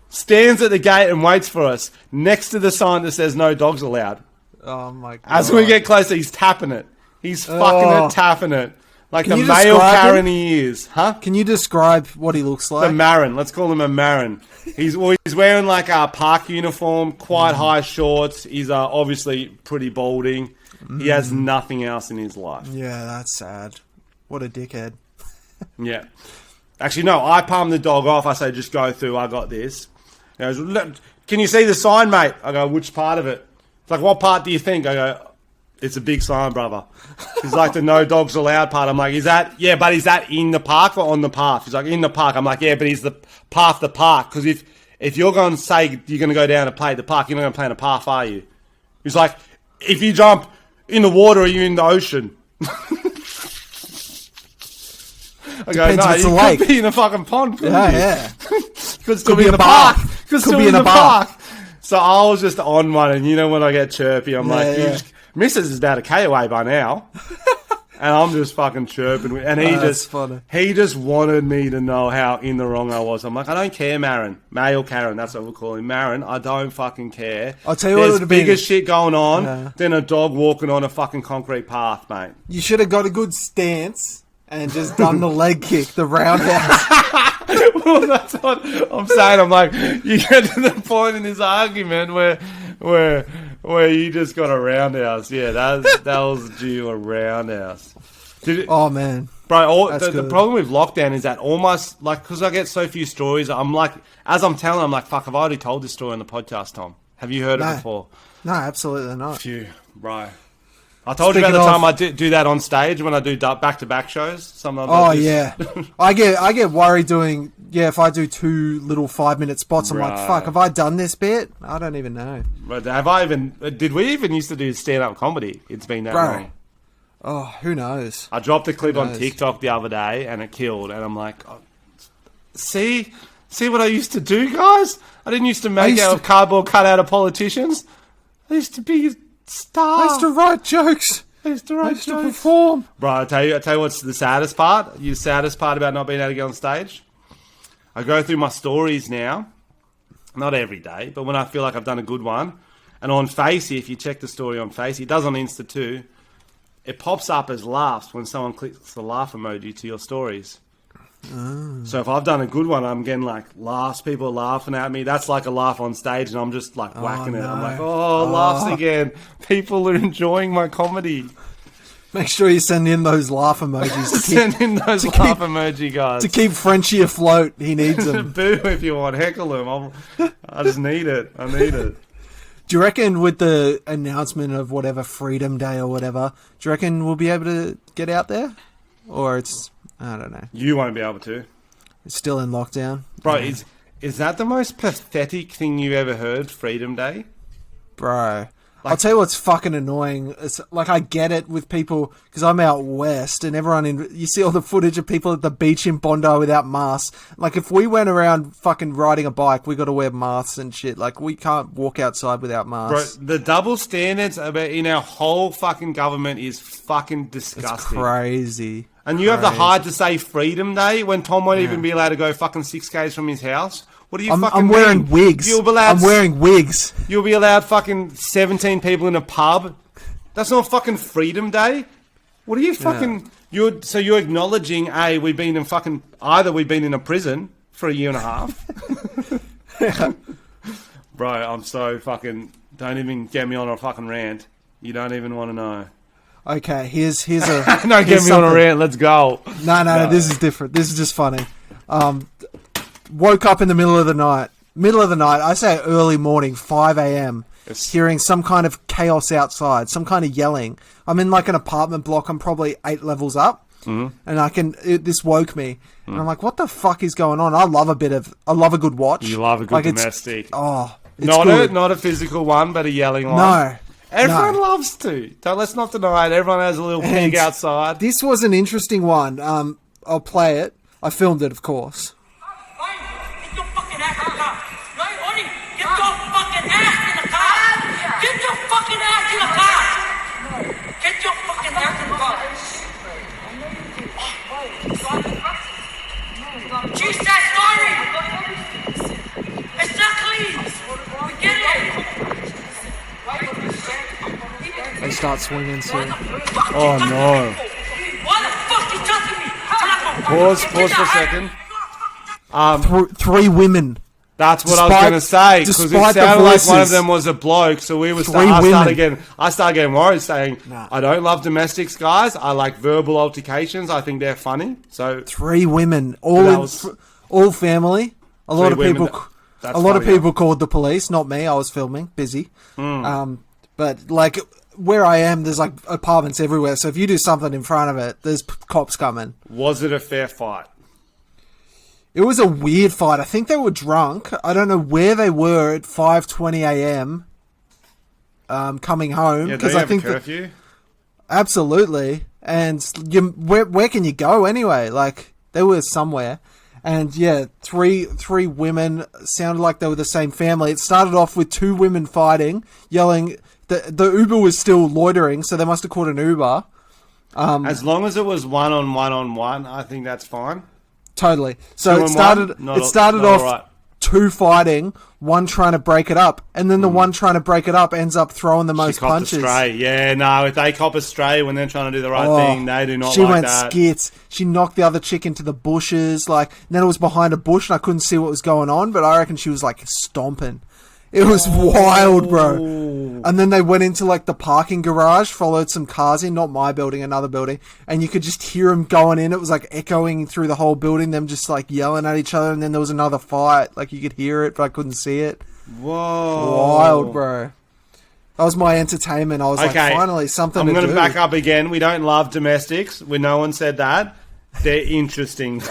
stands at the gate and waits for us. Next to the sign that says no dogs allowed. Oh my god. As we get closer, he's tapping it. He's fucking it, tapping it. Like Can the you male describe Karen him? he is. Huh? Can you describe what he looks The like? Marin. Let's call him a Marin. He's wearing like a park uniform, quite high shorts. He's obviously pretty balding. He has nothing else in his life. Yeah, that's sad. What a dickhead. Yeah. Actually, no, I palm the dog off. I say, just go through. I got this. He goes, "Look, can you see the sign, mate?" I go, "Which part of it?" It's like, "What part do you think?" I go, "It's a big sign, brother." He's like, "The no dogs allowed part." I'm like, "Is that in the park or on the path?" He's like, "In the park." I'm like, "Yeah, but is the path the park? Because if you're going to say you're going to go down and play the park, you're not going to play in a path, are you?" He's like, "If you jump in the water, are you in the ocean?" I go, Depends "No, if it's you a could lake." be in a fucking pond, couldn't you?" Yeah. Could still be be in a the park. bath. Could still be in the park. So I was just on one, and you know when I get chirpy, I'm like, yeah. Mrs. is about a K away by now. And I'm just fucking chirping. And That's funny. he just wanted me to know how in the wrong I was. I'm like, "I don't care, Marin. Male Karen, that's what we'll call him. Marin, I don't fucking care. I'll tell you what it There's would have been. bigger shit going on than a dog walking on a fucking concrete path, mate." You should have got a good stance and just done the leg kick, the roundhouse. Well, that's what I'm saying. I'm like, you get to the point in this argument where you just got a roundhouse. Yeah, that was due a roundhouse. Oh, man. Bro, the good. problem with lockdown is that almost, like, because I get so few stories, I'm like, as I'm telling, I'm like, fuck, I've already told this story on the podcast, Tom. Have you heard it before? No, absolutely not. Phew, right. I told you about the time I do that on stage when I do back-to-back shows. Sometimes Oh, yeah. I get worried doing, if I do 2 little 5-minute spots, I'm like, fuck, have I done this bit? I don't even know. Did we even used to do stand-up comedy? It's been that long. Oh, who knows? I dropped a clip on TikTok the other day and it killed. And I'm like, see what I used to do, guys? I didn't used to make out of cardboard cut out of politicians. I used to be a star. I used to write jokes. I used to perform. Bro, I tell you what's the saddest part. The saddest part about not being able to get on stage. I go through my stories now. Not every day, but when I feel like I've done a good one. And on Facey, if you check the story on Facey, it does on Insta too. It pops up as laughs when someone clicks the laugh emoji to your stories. So if I've done a good one, I'm getting like laughs, people are laughing at me. That's like a laugh on stage, and I'm just like whacking it. I'm like, laughs again. People are enjoying my comedy. Make sure you send in those laugh emojis. Send in those laugh emoji, guys. To keep Frenchy afloat, he needs them. Boo if you want, heckle him. I just need it. I need it. Do you reckon with the announcement of whatever Freedom Day or whatever, do you reckon we'll be able to get out there? Or it's, I don't know. You won't be able to. It's still in lockdown. Bro, is that the most pathetic thing you've ever heard, Freedom Day? Bro. I'll tell you what's fucking annoying. It's like I get it with people because I'm out west and you see all the footage of people at the beach in Bondi without masks. Like if we went around fucking riding a bike, we got to wear masks and shit. Like we can't walk outside without masks. Bro, the double standards in our whole fucking government is fucking disgusting. It's crazy. And you have the heart to say Freedom Day when Tom won't even be allowed to go fucking 6Ks from his house. What do you fucking I'm wearing mean? wigs. I'm wearing wigs. You'll be allowed fucking 17 people in a pub. That's not fucking Freedom Day. What are you fucking... Yeah. You're acknowledging, we've been in fucking... Either we've been in a prison for a year and a half. Bro, I'm so fucking... Don't even get me on a fucking rant. You don't even want to know. Okay, here's a... No, get me on a rant. Let's go. No, this is different. This is just funny. Woke up in the middle of the night. I say early morning, 5 a.m. Yes. Hearing some kind of chaos outside, some kind of yelling. I'm in like an apartment block. I'm probably 8 levels up. Mm-hmm. And this woke me. And I'm like, what the fuck is going on? I love a good watch. You love a good domestic. It's good. Not a physical one, but a yelling one. No. Everyone loves to. Let's not deny it. Everyone has a little pig outside. This was an interesting one. I'll play it. I filmed it, of course. Get your fucking ass in the car. Right, Odie? Get your fucking ass in the car. Get your fucking ass in the car. Get your fucking ass in the car. She said sorry. It's not clean. We get it. They start swinging soon. Oh no. Why the fuck you touching me? Pause for a second. Three women. That's what I was going to say, because it despite the sounded like one of voices. them was a bloke, so we were Three I started getting worried, saying, I don't love domestics, guys. I like verbal altercations. I think they're funny. So 3 women, So all family. A lot of women, people. that's A lot of funny, people called the police. Not me. I was filming, busy. Hmm. But like where I am, there's like apartments everywhere. So if you do something in front of it, there's cops coming. was it a fair fight? It was a weird fight. I think they were drunk. I don't know where they were at 5:20 a.m. Coming home, Yeah, because they I have think a curfew. absolutely. And where can you go anyway? Like they were somewhere, and yeah, three women sounded like they were the same family. It started off with 2 women fighting, yelling. The Uber was still loitering, so they must have called an Uber. As long as it was one on one, I think that's fine. Totally. So 2 it on started. one? Not It started all off right. 2 fighting, 1 trying to break it up, and then the one trying to break it up ends up throwing the She most copped punches. a stray. Yeah, no, if they cop a stray when they're trying to do the right thing, they do not She like went that. skits. She knocked the other chick into the bushes. Like, and then it was behind a bush, and I couldn't see what was going on. But I reckon she was like stomping. It was wild, bro. And then they went into like the parking garage, followed some cars in, not my building, another building, and you could just hear them going in. It was like echoing through the whole building, them just like yelling at each other. And then there was another fight. Like you could hear it, but I couldn't see it. Whoa. Wild, bro. That was my entertainment. I was like, finally, something I'm to going do. to back up again. We don't love domestics. No one said that. They're interesting.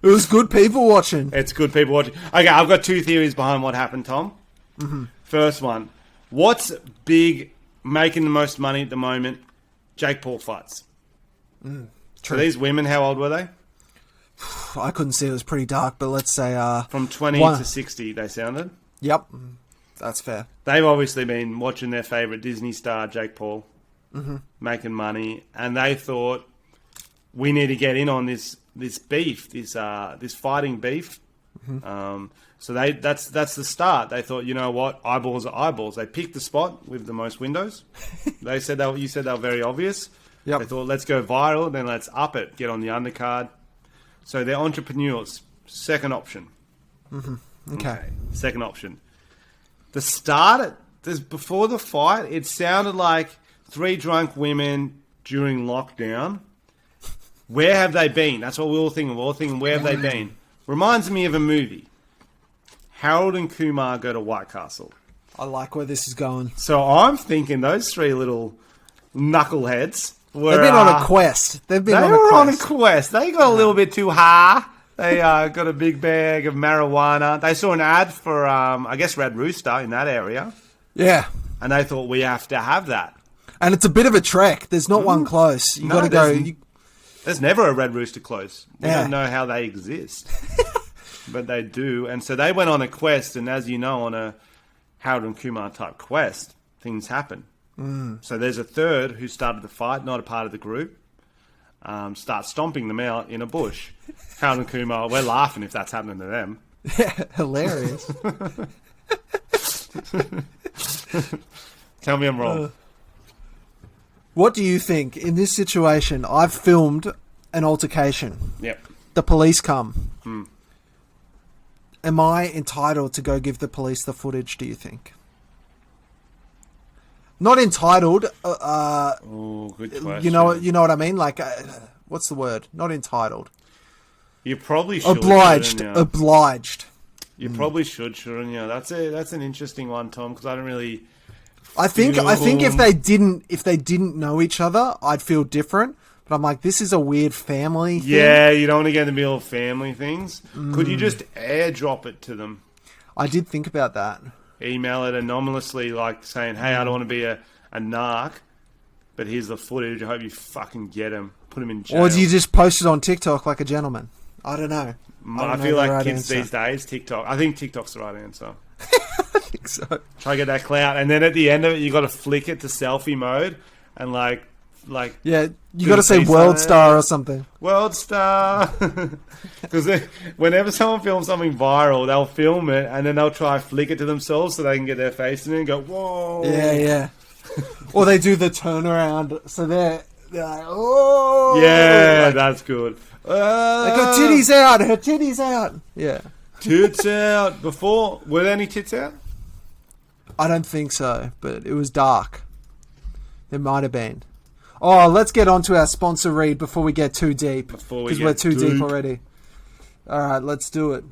It was good people watching. It's good people watching. Okay, I've got 2 theories behind what happened, Tom. Mm-hmm. First one. What's big, making the most money at the moment? Jake Paul fights. True. So these women, how old were they? I couldn't see. It was pretty dark, but let's say... From 20 one- to 60, they sounded. Yep. That's fair. They've obviously been watching their favourite Disney star, Jake Paul, Mm-hmm. making money, and they thought, we need to get in on this beef, this fighting beef. Mm-hmm. So that's the start. They thought, you know what, eyeballs are eyeballs. They picked the spot with the most windows. You said they were very obvious. Yep. They thought, let's go viral, then let's up it, get on the undercard. So they're entrepreneurs. Second option. Okay. Second option. The start, before the fight, it sounded like 3 drunk women during lockdown. Where have they been? That's what we were all thinking. We're all thinking, where have they been? Reminds me of a movie. Harold and Kumar go to White Castle. I like where this is going. So I'm thinking those 3 little knuckleheads were... They've been on a quest. They They were on a quest. They got a little bit too high. They got a big bag of marijuana. They saw an ad for, I guess, Red Rooster in that area. Yeah. And they thought, we have to have that. And it's a bit of a trek. There's not one close. You No, got to go... there's- There's never a Red Rooster close. We Yeah. don't know how they exist. But they do. And so they went on a quest, and as you know, on a Harold and Kumar type quest, things happen. So there's a third who started the fight, not a part of the group, starts stomping them out in a bush. Harold and Kumar, we're laughing if that's happening to them. Hilarious. Tell me I'm wrong. What do you think? In this situation, I've filmed an altercation. Yep. The police come. Am I entitled to go give the police the footage, do you think? Not entitled. Oh, good question. You know what I mean? Like, what's the word? Not entitled. You probably should. Obliged. shouldn't you? Obliged. You probably shouldn't you? That's an interesting one, Tom, because I don't really... I think if they didn't know each other, I'd feel different. But I'm like, this is a weird family thing. Yeah, you don't want to get in the middle of family things. Could you just airdrop it to them? I did think about that. Email it anonymously, like saying, hey, I don't want to be a narc, but here's the footage. I hope you fucking get him. Put him in jail. Or do you just post it on TikTok like a gentleman? I don't know. I feel like kids these days, TikTok. I think TikTok's the right answer. I think so. Try to get that clout, and then at the end of it, you got to flick it to selfie mode, and like yeah, you got to say World Star or something. World Star, because whenever someone films something viral, they'll film it and then they'll try to flick it to themselves so they can get their face in it and go, whoa. Yeah. Or they do the turnaround, so they're like, oh. Yeah, that's good. They got titties out. Her titties out. Yeah. Tits out. Before, were there any tits out? I don't think so, but it was dark. There might have been. Oh, let's get on to our sponsor read before we get too deep. Because we're too deep already. Alright, let's do it.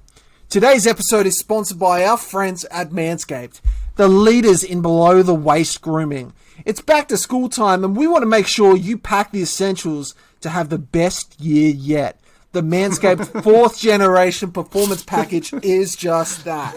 Today's episode is sponsored by our friends at Manscaped, the leaders in below the waist grooming. It's back to school time and we want to make sure you pack the essentials to have the best year yet. The Manscaped 4th generation performance package is just that.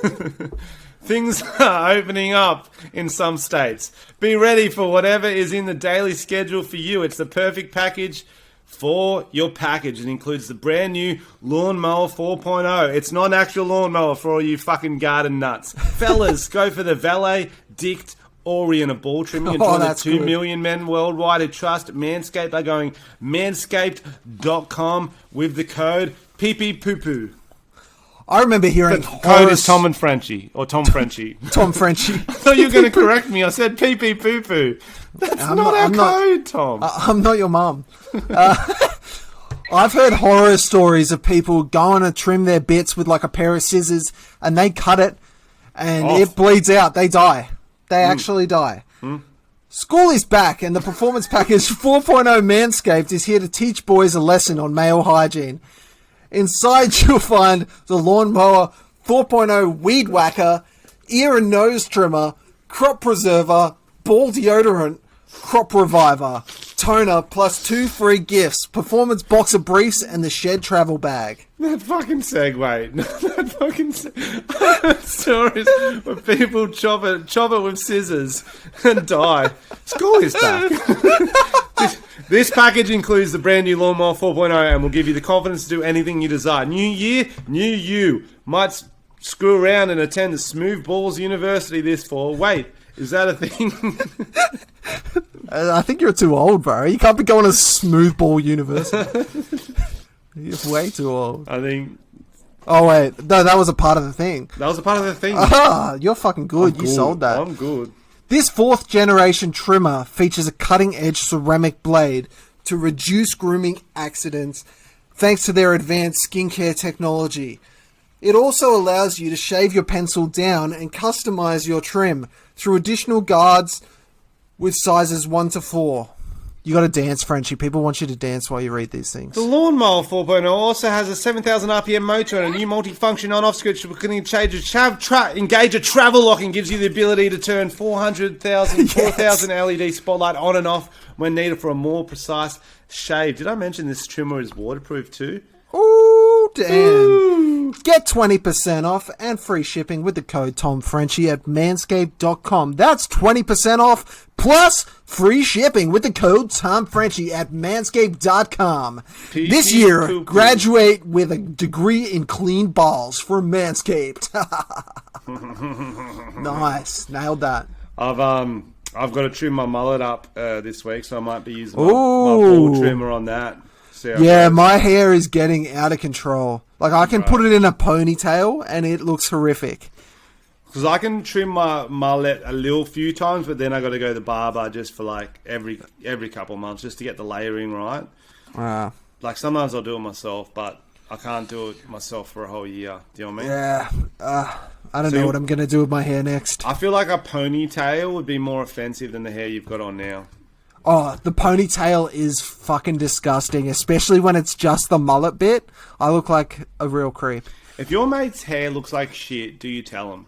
Things are opening up in some states. Be ready for whatever is in the daily schedule for you. It's the perfect package for your package. It includes the brand new Lawnmower 4.0. It's not an actual lawnmower for all you fucking garden nuts. Fellas, go for the Valet Dict Orient ball trimming and join the 2 million men worldwide who trust Manscaped by going manscaped.com with the code PPPOOPOO. I remember hearing the code is Tom and Frenchy, or Tom Frenchy. Tom Frenchy. I thought you were going to correct me. I said pee poo poo. That's not our code, Tom. I'm not your mum. I've heard horror stories of people going to trim their bits with like a pair of scissors, and they cut it, and it bleeds out. They die. They actually die. School is back, and the Performance Package 4.0 Manscaped is here to teach boys a lesson on male hygiene. Inside, you'll find the Lawnmower 4.0 Weed Whacker, Ear and Nose Trimmer, Crop Preserver, Ball Deodorant, Crop Reviver, Toner, plus 2 free gifts, Performance Boxer Briefs, and the Shed Travel Bag. That fucking segue. That fucking stories where people chop it with scissors and die. School is back. This package includes the brand new Lawnmower 4.0 and will give you the confidence to do anything you desire. New year, new you. Might screw around and attend the Smooth Balls University this fall. Wait, is that a thing? I think you're too old, bro. You can't be going to Smooth Ball University. You're way too old. I think... Oh, wait. No, that was a part of the thing. That was a part of the thing. Ah, you're fucking good. You sold that. I'm good. This 4th generation trimmer features a cutting-edge ceramic blade to reduce grooming accidents thanks to their advanced skincare technology. It also allows you to shave your pencil down and customize your trim through additional guards with sizes 1 to 4. You got to dance, Frenchy. People want you to dance while you read these things. The Lawnmower 4.0 also has a 7,000 RPM motor and a new multi-function on-off switch which can engage a travel lock and gives you the ability to turn 4,000 LED spotlight on and off when needed for a more precise shave. Did I mention this trimmer is waterproof too? Ooh, damn. Ooh. Get 20% off and free shipping with the code TomFrenchy at manscaped.com. That's 20% off plus free shipping with the code TomFrenchy at manscaped.com. This year, graduate with a degree in clean balls from Manscaped. Nice. Nailed that. I've got to trim my mullet up this week, so I might be using my ball trimmer on that. Yeah, my hair is getting out of control. Like, I can put it in a ponytail, and it looks horrific. Because I can trim my mullet a few times, but then I got to go to the barber just for, like, every couple of months just to get the layering right. Like, sometimes I'll do it myself, but I can't do it myself for a whole year. Do you know what I mean? Yeah. I don't know what I'm going to do with my hair next. I feel like a ponytail would be more offensive than the hair you've got on now. Oh, the ponytail is fucking disgusting, especially when it's just the mullet bit. I look like a real creep. If your mate's hair looks like shit, do you tell him?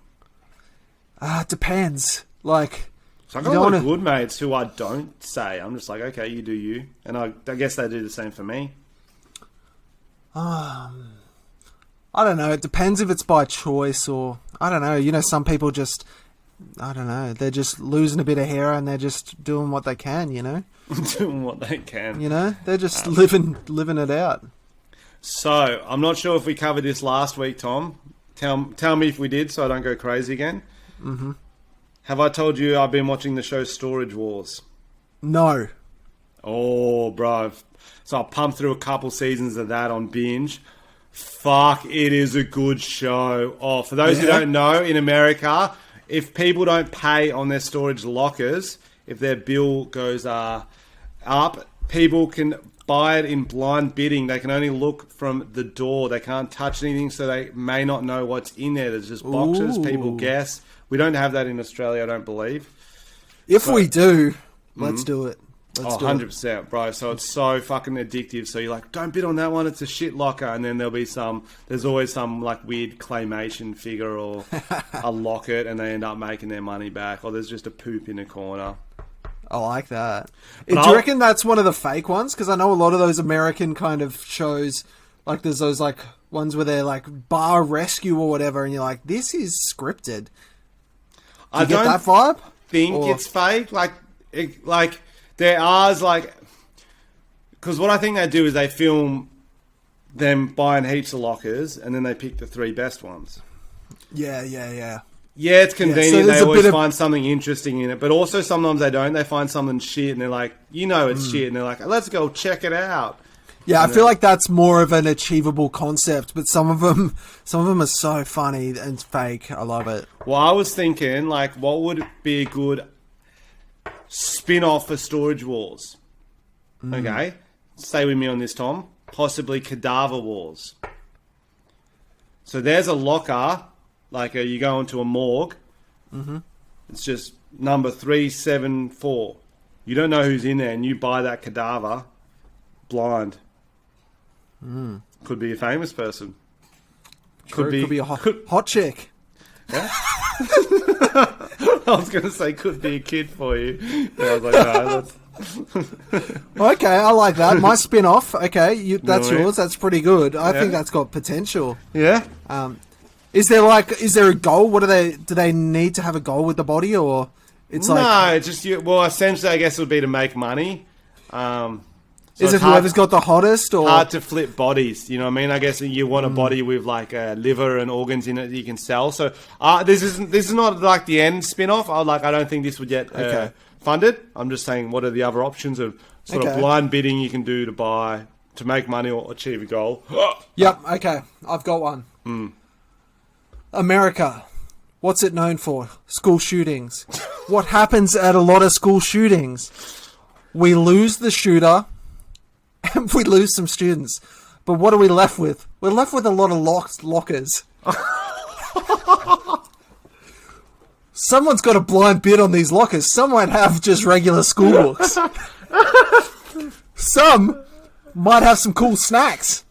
It depends. Like, so I got a lot of good mates who I don't say. I'm just like, okay, you do you. And I guess they do the same for me. I don't know. It depends if it's by choice or... I don't know. You know, some people just... I don't know. They're just losing a bit of hair and they're just doing what they can, you know? Doing what they can. You know? They're just living it out. So, I'm not sure if we covered this last week, Tom. Tell me if we did, so I don't go crazy again. Mm-hmm. Have I told you I've been watching the show Storage Wars? No. Oh, bro. So I pumped through a couple seasons of that on binge. Fuck, it is a good show. Oh, for those who don't know, in America, if people don't pay on their storage lockers, if their bill goes up, people can buy it in blind bidding. They can only look from the door. They can't touch anything, so they may not know what's in there. There's just boxes. Ooh. People guess. We don't have that in Australia, I don't believe. If we do, let's do it. Let's do 100%, bro. So it's so fucking addictive. So you're like, don't bid on that one. It's a shit locker. And then there's always some like weird claymation figure or a locket, and they end up making their money back. Or there's just a poop in a corner. I like that. Do you reckon that's one of the fake ones? Because I know a lot of those American kind of shows, like there's those like ones where they're like bar rescue or whatever, and you're like, this is scripted. Do you get that vibe? Think it's fake. Like there are because what I think they do is they film them buying heaps of lockers, and then they pick the 3 best ones. Yeah. Yeah, it's convenient. So they always find something interesting in it, but also sometimes they don't. They find something shit, and they're like, it's shit, and they're like, let's go check it out. Yeah, I feel like that's more of an achievable concept, but some of them are so funny and fake. I love it. Well, I was thinking, like, what would be a good spin-off for Storage Wars? Okay, stay with me on this, Tom. Possibly Cadaver Wars. So there's a locker. Like you go into a morgue, it's just number 374. You don't know who's in there, and you buy that cadaver blind. Could be a famous person. Could be a hot chick. Yeah? I was going to say could be a kid for you. But I was like, no, that's... Okay, I like that. My spin-off. Okay, that's yours. That's pretty good. I think that's got potential. Yeah. Is there a goal? Do they need to have a goal with the body, or it's essentially I guess it would be to make money. So is it whoever's got the hottest, or hard to flip bodies? You know what I mean? I guess you want a body with like liver and organs in it that you can sell. So this is not like the end spin-off. I don't think this would get funded. I'm just saying, what are the other options of sort of blind bidding you can do to make money or achieve a goal? Yep. Okay, I've got one. America, what's it known for? School shootings. What happens at a lot of school shootings? We lose the shooter, and we lose some students. But what are we left with? We're left with a lot of lockers. Someone's got a blind bid on these lockers. Some might have just regular school books. Some might have some cool snacks.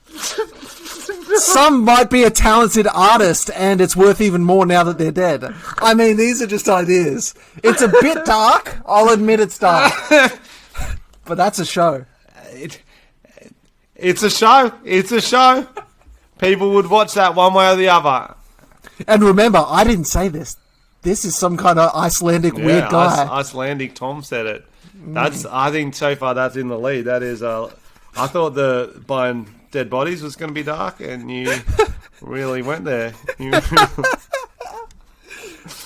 Some might be a talented artist, and it's worth even more now that they're dead. I mean, these are just ideas. It's a bit dark. I'll admit it's dark. But that's a show. It's a show. It's a show. People would watch that one way or the other. And remember, I didn't say this. This is some kind of Icelandic weird guy. Icelandic Tom said it. I think so far that's in the lead. That is, I thought the buying dead bodies was going to be dark, and you really went there.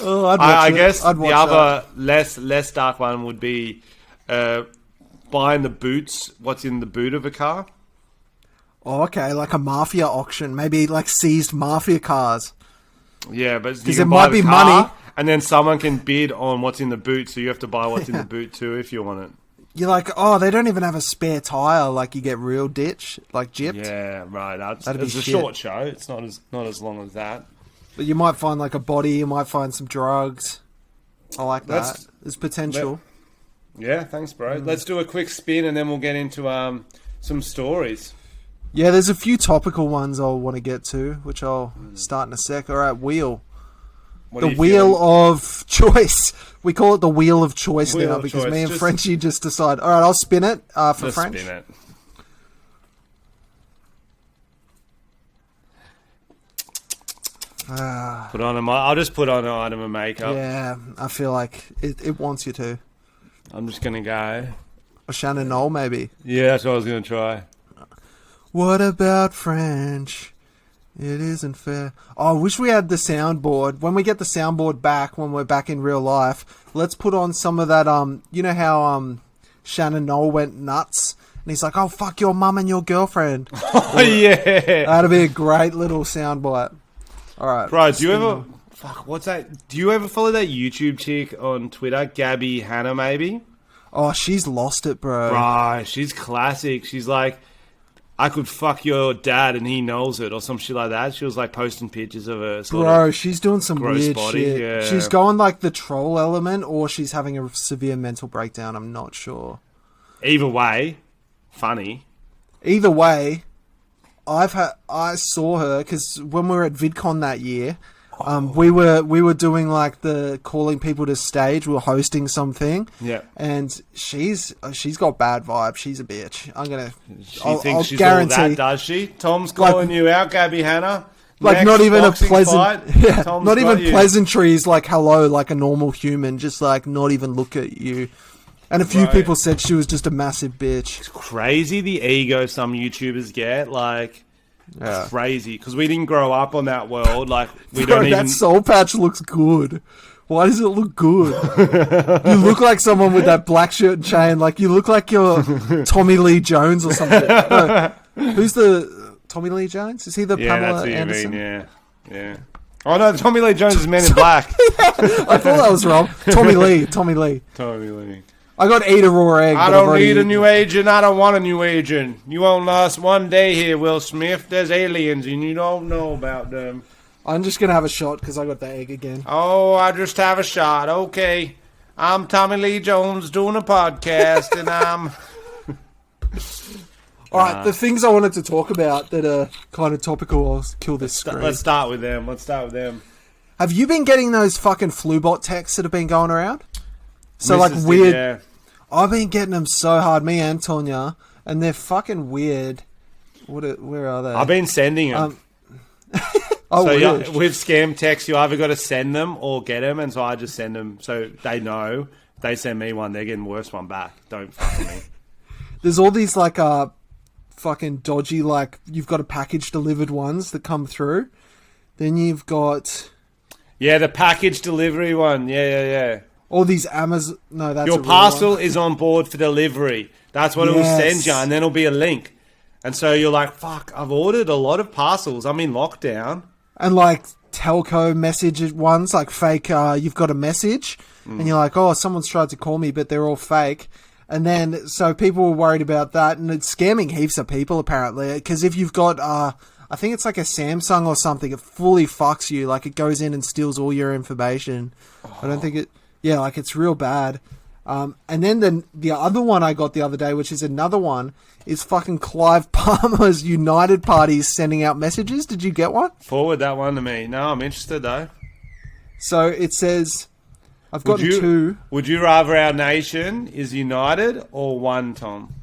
I guess the other less dark one would be buying the boots. What's in the boot of a car? Oh, okay, like a mafia auction, maybe like seized mafia cars. Yeah, but because it might be money, and then someone can bid on what's in the boot, so you have to buy what's in the boot too if you want it. You're like, oh, they don't even have a spare tire. Like you get real gypped. Yeah, right. It's a short show. It's not as long as that. But you might find like a body. You might find some drugs. I like that. There's potential. Yeah, thanks, bro. Let's do a quick spin, and then we'll get into some stories. Yeah, there's a few topical ones I'll want to get to, which I'll start in a sec. All right, wheel. The wheel of choice. We call it the wheel of choice now because me and Frenchy just decide. All right, I'll spin it for French. Spin it. I'll just put on an item of makeup. Yeah, I feel like it wants you to. I'm just gonna go. Or Shannon Knoll, maybe. Yeah, that's what I was gonna try. What about French? It isn't fair. Oh, I wish we had the soundboard. When we get the soundboard back, when we're back in real life, let's put on some of that, you know how, Shannon Knoll went nuts? And he's like, oh, fuck your mum and your girlfriend. Oh, yeah. That'd be a great little soundbite. All right. Bro, do you ever... Fuck, what's that? Do you ever follow that YouTube chick on Twitter? Gabby Hanna, maybe? Oh, she's lost it, bro. Bro, she's classic. She's like, I could fuck your dad and he knows it, or some shit like that. She was like posting pictures of her. Bro, she's doing some gross weird body, shit. yeah. She's going like the troll element, or she's having a severe mental breakdown. I'm not sure. Either way, funny. Either way, I saw her because when we were at VidCon that year, we were doing like the calling people to stage. We were hosting something. Yeah. And she's got bad vibes. She's a bitch. She thinks she's guarantee, all that, does she? Tom's calling you out, Gabby Hanna. Like, next not even a pleasant, fight, not even pleasantries like hello, like a normal human. Just like not even look at you. And a few people said she was just a massive bitch. It's crazy the ego some YouTubers get. Like. Yeah. Crazy, because we didn't grow up on that world. Like we don't even. That soul patch looks good. Why does it look good? You look like someone with that black shirt and chain. Like you look like you're Tommy Lee Jones or something. No, who's the Tommy Lee Jones? Is he the Pamela that's Anderson? Yeah. Oh no, Tommy Lee Jones is Men in Black. I thought that was wrong. Tommy Lee. I got eat a raw egg. I don't need a new agent. I don't want a new agent. You won't last one day here, Will Smith. There's aliens and you don't know about them. I'm just going to have a shot because I got the egg again. Oh, I just have a shot. Okay. I'm Tommy Lee Jones doing a podcast and I'm... Alright, the things I wanted to talk about that are kind of topical, I'll kill this screen. Let's start with them. Have you been getting those fucking Flubot texts that have been going around? So Mrs. like weird... Yeah. I've been getting them so hard, me and Tonya, and they're fucking weird. Where are they? I've been sending them. With scam texts, you either got to send them or get them, and so I just send them so they know. They send me one, they're getting worse one back. Don't fuck with me. There's all these like fucking dodgy, like you've got a package delivered ones that come through. Then you've got... Yeah, the package delivery one. Yeah. All these Amazon... No, that's your parcel is on board for delivery. That's what it will send you, and then it'll be a link. And so you're like, fuck, I've ordered a lot of parcels. I'm in lockdown. And like telco message ones, like fake, you've got a message, and you're like, oh, someone's tried to call me, but they're all fake. And then, so people were worried about that, and it's scamming heaps of people, apparently. Because if you've got, I think it's like a Samsung or something, it fully fucks you. Like, it goes in and steals all your information. I don't think it... Yeah, like it's real bad. And then the other one I got the other day, which is another one, is fucking Clive Palmer's United Party sending out messages. Did you get one? Forward that one to me. No, I'm interested though. So it says, I've got two. Would you rather our nation is united or one, Tom?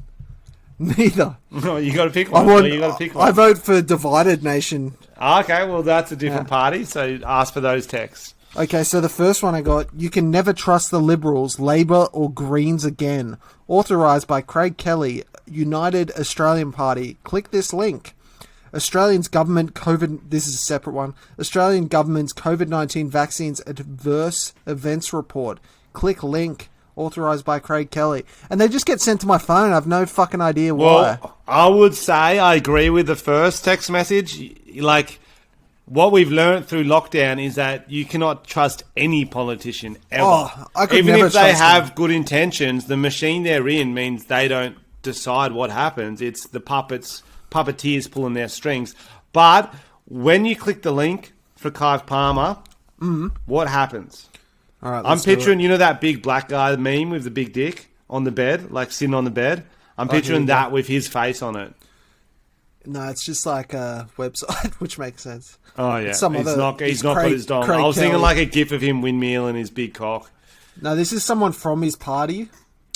Neither. No, you got to pick one. I vote for divided nation. Okay, well that's a different party. So ask for those texts. Okay, so the first one I got, you can never trust the Liberals, Labour or Greens again. Authorised by Craig Kelly, United Australian Party. Click this link. Australian government's COVID-19 vaccines adverse events report. Click link. Authorised by Craig Kelly. And they just get sent to my phone. I have no fucking idea why. Well, I would say I agree with the first text message. Like... What we've learned through lockdown is that you cannot trust any politician ever. Oh, I could Even never if they trust have them. good intentions, the machine they're in means they don't decide what happens. It's the puppeteers pulling their strings. But when you click the link for Clive Palmer, what happens? All right, I'm picturing, you know that big black guy meme with the big dick on the bed, like sitting on the bed? I'm picturing that with his face on it. No, it's just like a website, which makes sense. Oh, yeah. He's not put his dong. I was thinking like a gif of him windmill and his big cock. No, this is someone from his party,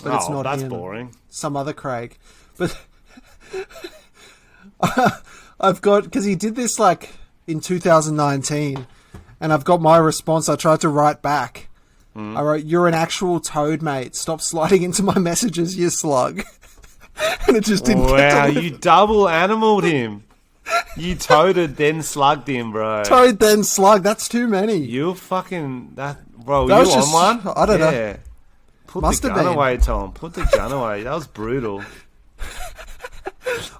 but it's not that's him. Boring. Some other Craig. But I've got... Because he did this like in 2019, and I've got my response. I tried to write back. I wrote, "You're an actual toad, mate. Stop sliding into my messages, you slug." and it just didn't get Wow, delivered. you double animaled him. You toted, then slugged him, bro. Toad then slug. That's too many. You fucking bro. That You was on just- one? I don't know. Yeah. Put Must the have gun been. away, Tom. Put the gun away. That was brutal.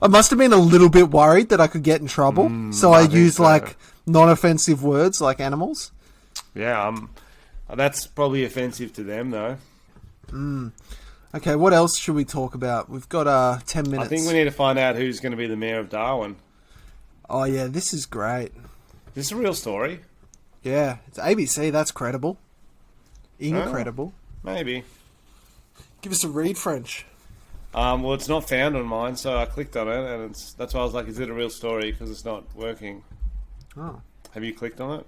I must have been a little bit worried that I could get in trouble, so I think used so. like non-offensive words like animals. Yeah, that's probably offensive to them, though. Okay, what else should we talk about? We've got 10 minutes. I think we need to find out who's going to be the mayor of Darwin. Oh yeah, this is great. This is a real story. Yeah, it's ABC. That's credible. Incredible. Maybe. Give us a read, French. Well, it's not found on mine, so I clicked on it, and that's why I was like, is it a real story? Because it's not working. Oh. Have you clicked on it?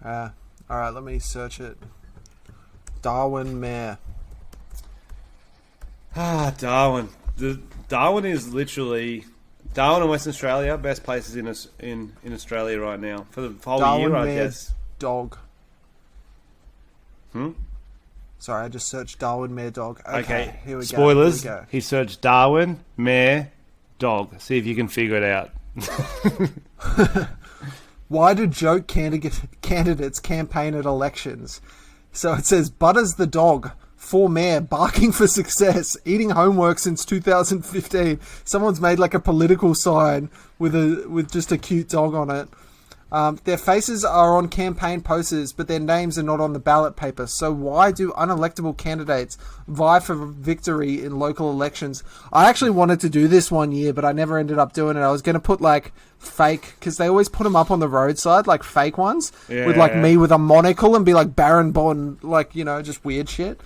All right, let me search it. Darwin Mayor. Darwin. Darwin is literally Darwin and Western Australia, best places in Australia right now for the whole Darwin year, I Mayor guess. Dog. Sorry, I just searched Darwin Mayor Dog. Okay, here we Spoilers. go. Here we go. He searched Darwin Mayor Dog. See if you can figure it out. Why do joke candidates campaign at elections? So it says, Butters the dog, for mayor, barking for success, eating homework since 2015. Someone's made like a political sign with just a cute dog on it. Their faces are on campaign posters, but their names are not on the ballot paper. So why do unelectable candidates vie for victory in local elections? I actually wanted to do this one year, but I never ended up doing it. I was going to put like fake, because they always put them up on the roadside, like fake ones, with like me with a monocle and be like Baron Bond, like, you know, just weird shit.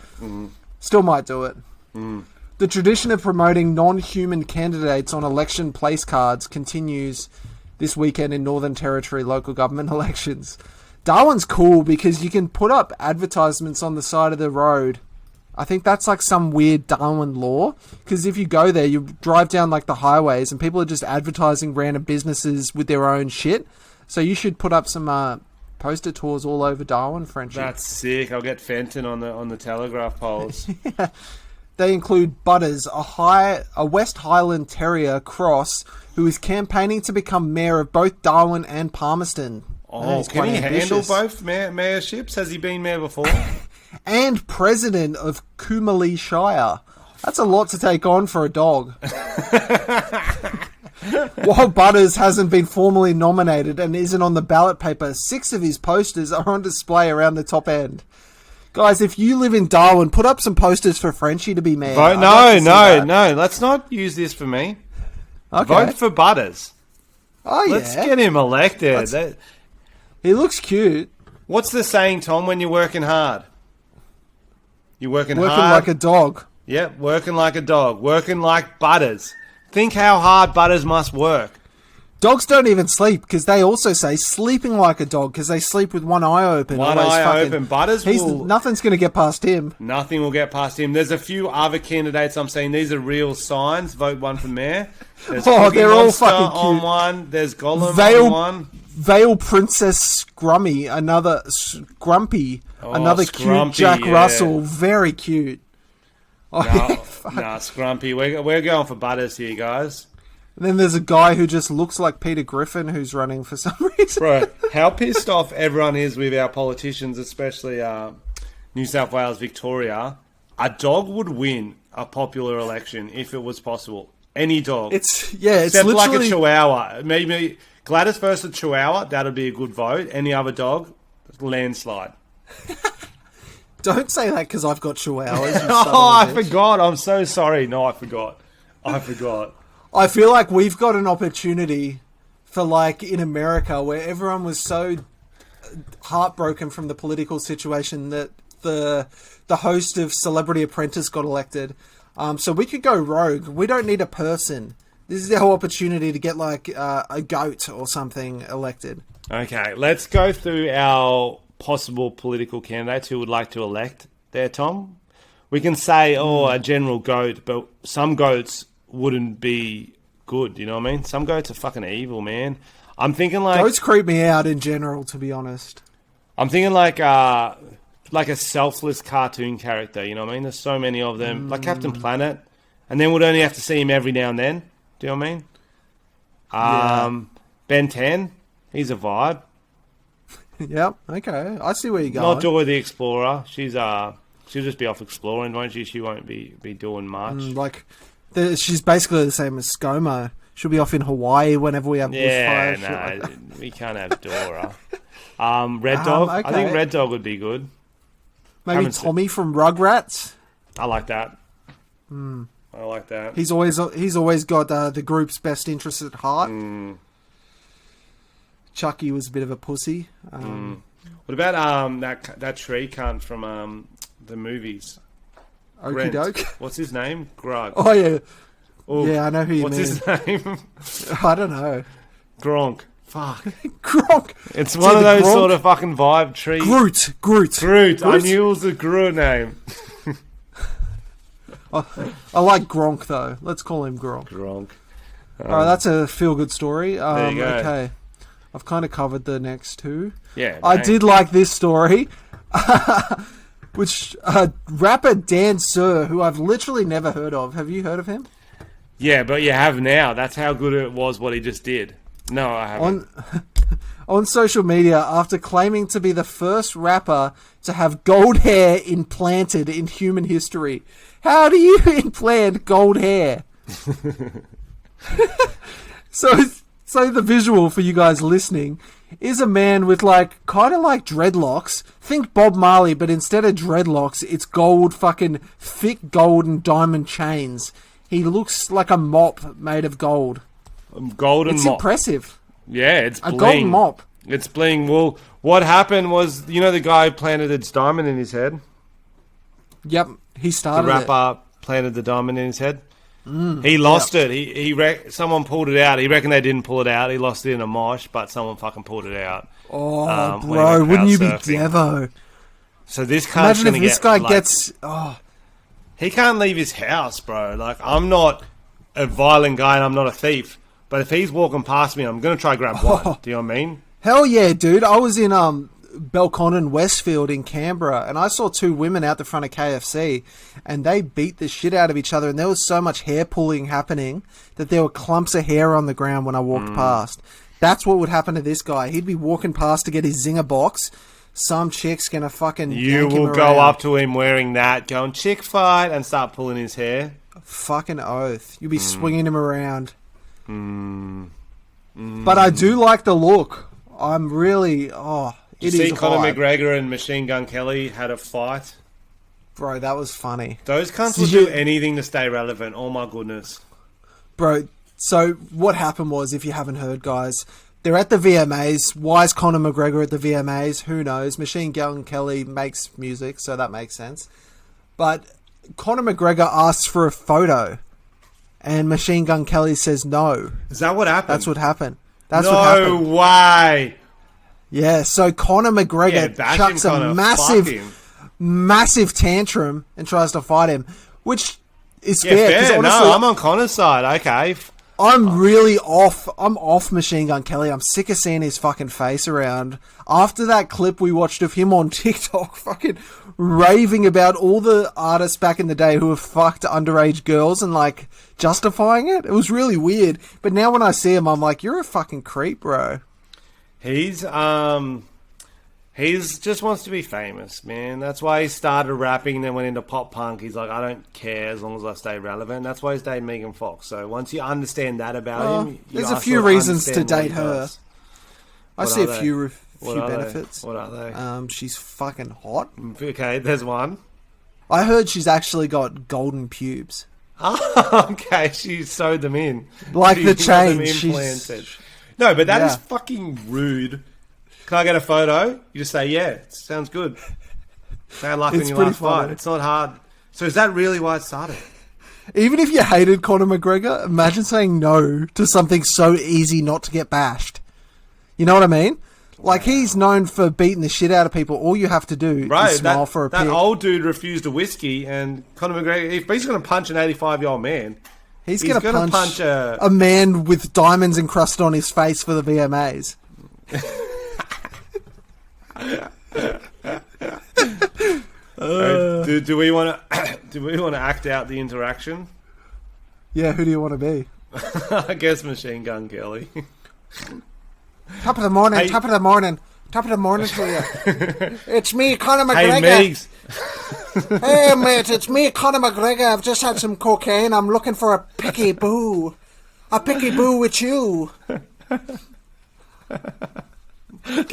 Still might do it. The tradition of promoting non-human candidates on election place cards continues this weekend in Northern Territory local government elections. Darwin's cool because you can put up advertisements on the side of the road. I think that's like some weird Darwin law, because if you go there, you drive down like the highways and people are just advertising random businesses with their own shit. So you should put up some poster tours all over Darwin, Frenchy. That's sick. I'll get Fenton on the telegraph poles. They include Butters, a West Highland Terrier cross, who is campaigning to become mayor of both Darwin and Palmerston. Oh, can he handle both mayorships? Has he been mayor before? And president of Coomali Shire. That's a lot to take on for a dog. While Butters hasn't been formally nominated and isn't on the ballot paper, 6 of his posters are on display around the top end. Guys, if you live in Darwin, put up some posters for Frenchy to be mayor. Vote, no. Let's not use this for me. Okay. Vote for Butters. Oh, yeah. Let's get him elected. He looks cute. What's the saying, Tom, when you're working hard? You're working Working hard. like a dog. Yep, working like a dog. Working like Butters. Think how hard Butters must work. Dogs don't even sleep, because they also say sleeping like a dog, because they sleep with one eye open. One Always eye fucking- open. Butters will... Nothing's going to get past him. Nothing will get past him. There's a few other candidates I'm saying. These are real signs. Vote one for mayor. There's Cookie they're all Monster fucking on cute. one. There's Gollum Vale- on one. Vale Princess Scrummy, another Scrumpy, another Scrumpy, cute Jack yeah. Russell, very cute. Oh, yeah, fuck. Nah, Scrumpy. We're going for Butters here, guys. And then there's a guy who just looks like Peter Griffin who's running for some reason. Bro, how pissed off everyone is with our politicians, especially New South Wales, Victoria. A dog would win a popular election if it was possible. Any dog. It's Except literally like a Chihuahua. Maybe Gladys versus Chihuahua, that'd be a good vote. Any other dog, landslide. Don't say that because I've got chihuahuas. you son Oh, of a I bitch. forgot. I'm so sorry. No, I forgot. I feel like we've got an opportunity for, like, in America, where everyone was so heartbroken from the political situation that the host of Celebrity Apprentice got elected. So we could go rogue. We don't need a person. This is our opportunity to get, like, a goat or something elected. Okay, let's go through our possible political candidates who would like to elect there, Tom. We can say, a general goat, but some goats wouldn't be good, you know what I mean? Some goats are fucking evil, man. I'm thinking like... Goats creep me out in general, to be honest. I'm thinking like a selfless cartoon character, you know what I mean? There's so many of them. Like Captain Planet. and then we'd only have to see him every now and then. Do you know what I mean? Ben 10, he's a vibe. Yep. Okay. I see where you're going. Not Joy the Explorer. She'll just be off exploring, won't she? She won't be doing much. She's basically the same as ScoMo. She'll be off in Hawaii whenever we have bushfire. Yeah, no, we can't have Dora. Red Dog. Okay. I think Red Dog would be good. Maybe Tommy from Rugrats. I like that. I like that. He's always got the group's best interests at heart. Chucky was a bit of a pussy. What about that tree cunt from the movies? Okie doke. What's his name? Grug. Oh yeah. Ooh, Yeah, I know who you what's mean. his name? I don't know. Gronk. Fuck. Gronk. It's one of the those Gronk? sort of fucking vibe trees. Groot. I knew it was a Groot name. I like Gronk though. Let's call him Gronk. Gronk. Alright, that's a feel-good story. There you go. Okay. I've kind of covered the next two. Yeah. I mate. did like this story. Which, rapper Dan Sir, who I've literally never heard of. Have you heard of him? Yeah, but you have now. That's how good it was what he just did. No, I haven't. On social media, after claiming to be the first rapper to have gold hair implanted in human history. How do you implant gold hair? So the visual for you guys listening is a man with kind of like dreadlocks. Think Bob Marley, but instead of dreadlocks, it's gold, fucking thick gold and diamond chains. He looks like a mop made of gold. Golden It's mop. impressive. Yeah, it's A bling. golden mop. It's bling. Well, what happened was, the guy who planted its diamond in his head? Yep, he The started it. rapper planted the diamond in his head? He lost it. Someone pulled it out. He reckoned they didn't pull it out. He lost it in a mosh, but someone fucking pulled it out. Oh, when he bro, went wouldn't you be crowd surfing. Devo? So this cunt's Imagine if gonna this get, guy like, gets... Oh, He can't leave his house, bro. Like, I'm not a violent guy and I'm not a thief. But if he's walking past me, I'm going to try grab one. Do you know what I mean? hell yeah, dude. I was in Belconnen Westfield in Canberra, and I saw two women out the front of KFC, and they beat the shit out of each other, and there was so much hair pulling happening that there were clumps of hair on the ground when I walked past. That's what would happen to this guy. He'd be walking past to get his zinger box. Some chick's going to fucking You yank him will go around. up to him wearing that, going, chick fight, and start pulling his hair. Fucking oath. You'll be swinging him around. But I do like the look. I'm really... Oh, Did it you is see Conor hot. McGregor and Machine Gun Kelly had a fight? Bro, that was funny. Those cunts Did will you- do anything to stay relevant. Oh my goodness. Bro, so what happened was, if you haven't heard, guys, they're at the VMAs. Why is Conor McGregor at the VMAs? Who knows? Machine Gun Kelly makes music, so that makes sense. But Conor McGregor asks for a photo, and Machine Gun Kelly says no. Is that what happened? That's what happened. That's no what happened. way. Yeah, so Conor Yeah, McGregor bash chucks him, a Conor. massive, Fuck him. massive tantrum and tries to fight him, which is Yeah, fair. 'cause fair. honestly, No, I'm on Connor's side. Okay. I'm really off. I'm off Machine Gun Kelly. I'm sick of seeing his fucking face around. After that clip we watched of him on TikTok fucking raving about all the artists back in the day who have fucked underage girls and justifying it. It was really weird. But now when I see him, I'm like, you're a fucking creep, bro. He's just wants to be famous, man. That's why he started rapping and then went into pop punk. He's like, I don't care as long as I stay relevant. That's why he's dating Megan Fox. So once you understand that about him, you There's a also few reasons to understand what date he her. does. I What see are a they? few What are they? benefits. What are they? She's fucking hot. Okay, there's one. I heard she's actually got golden pubes. Okay, she sewed them in. Like She the got them chain, she's- implanted. No, but that is Yeah. fucking rude. Can I get a photo? You just say, yeah, it sounds good. Bad luck in It's your pretty last fight. funny. It's not hard. So is that really why it started? Even if you hated Conor McGregor, imagine saying no to something so easy not to get bashed. You know what I mean? He's known for beating the shit out of people. All you have to do Right, is smile for a that pic. old dude refused a whiskey, and Conor McGregor, if he's going to punch an 85-year-old man, he's he's going to gonna punch, punch a- a man with diamonds encrusted on his face for the VMAs. do we want to do we want to act out the interaction? Yeah, who do you want to be? I guess Machine Gun Kelly. Top of the morning, Hey. top of the morning. Top of the morning to you. It's me, Conor Hey, McGregor. Megs. Hey, mate, it's me, Conor McGregor. I've just had some cocaine. I'm looking for a picky boo. A picky boo with you. Can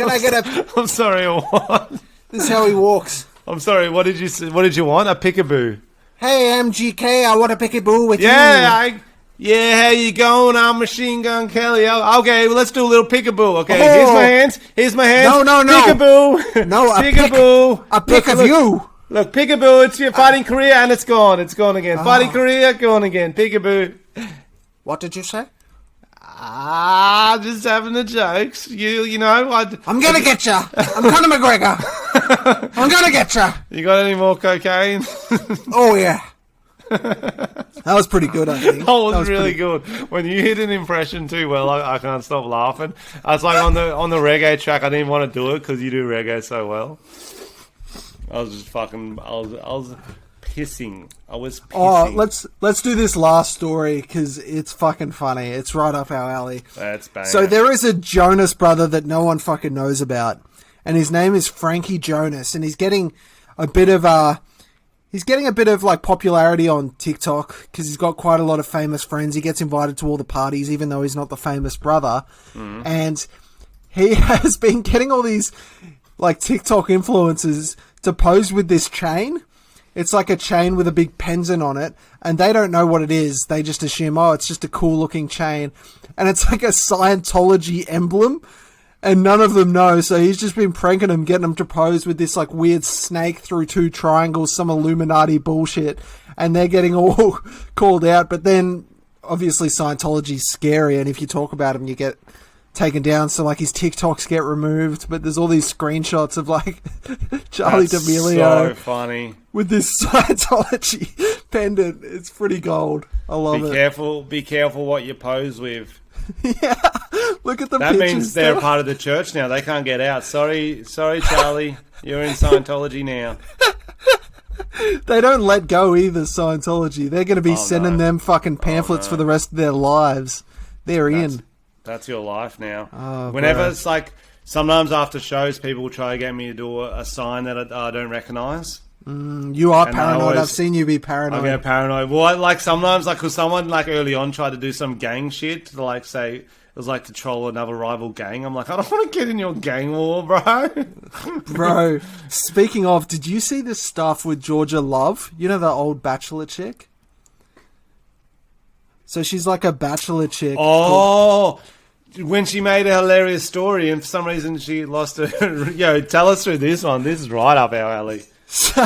I get a... I'm sorry, what? This is how he walks. I'm sorry, what did you say? What did you want? A pickaboo. Hey, MGK, I want a picky boo with Yeah, you. how you going? I'm Machine Gun Kelly. Okay, well, let's do a little pickaboo. Okay, Oh. here's my hands. Here's my hands. No. Pickaboo. No, a pickaboo. A pick of Look. you. Look, pickaboo. It's your fighting career, and it's gone. It's gone again. Fighting career, gone again. Pickaboo. What did you say? Just having the jokes. You know, I'm gonna get ya. I'm Conor McGregor. I'm gonna get ya. You got any more cocaine? Oh, yeah. That was pretty good, I think. That was really pretty- good. When you hit an impression too well, I can't stop laughing. I was like on the reggae track. I didn't want to do it because you do reggae so well. I was just fucking. I was pissing. I was pissing. Oh, let's do this last story because it's fucking funny. It's right up our alley. That's bad. So there is a Jonas brother that no one fucking knows about, and his name is Frenchy Jonas, and he's getting a bit of like popularity on TikTok because he's got quite a lot of famous friends. He gets invited to all the parties, even though he's not the famous brother, and he has been getting all these like TikTok influencers to pose with this chain. It's like a chain with a big pendant on it, and they don't know what it is. They just assume, oh, it's just a cool looking chain. And it's like a Scientology emblem, and none of them know. So he's just been pranking them, getting them to pose with this like weird snake through two triangles, some Illuminati bullshit, and they're getting all called out. But then, obviously, Scientology's scary, and if you talk about him, you get taken down, so like his TikToks get removed, but there's all these screenshots of like Charlie That's D'Amelio so funny. with this Scientology pendant. It's pretty gold. I love it. Be careful what you pose with. Yeah, look at the That pictures. means they're a part of the church now. They can't get out. Sorry, Charlie. You're in Scientology now. They don't let go either, Scientology. They're going to be sending them fucking pamphlets for the rest of their lives. They're in. That's your life now. Oh, Whenever bro. it's like, sometimes after shows, people will try to get me to do a sign that I don't recognise. You are And I paranoid. always- I've seen you be paranoid. I get paranoid. Well, like sometimes, like, cause someone like early on tried to do some gang shit to like say it was like to troll another rival gang. I'm like, I don't want to get in your gang war, bro. Bro, speaking of, did you see this stuff with Georgia Love? You know the old Bachelor chick? So she's like a Bachelor chick. Oh, when she made a hilarious story and for some reason she lost her. Yo, tell us through this one. This is right up our alley. So,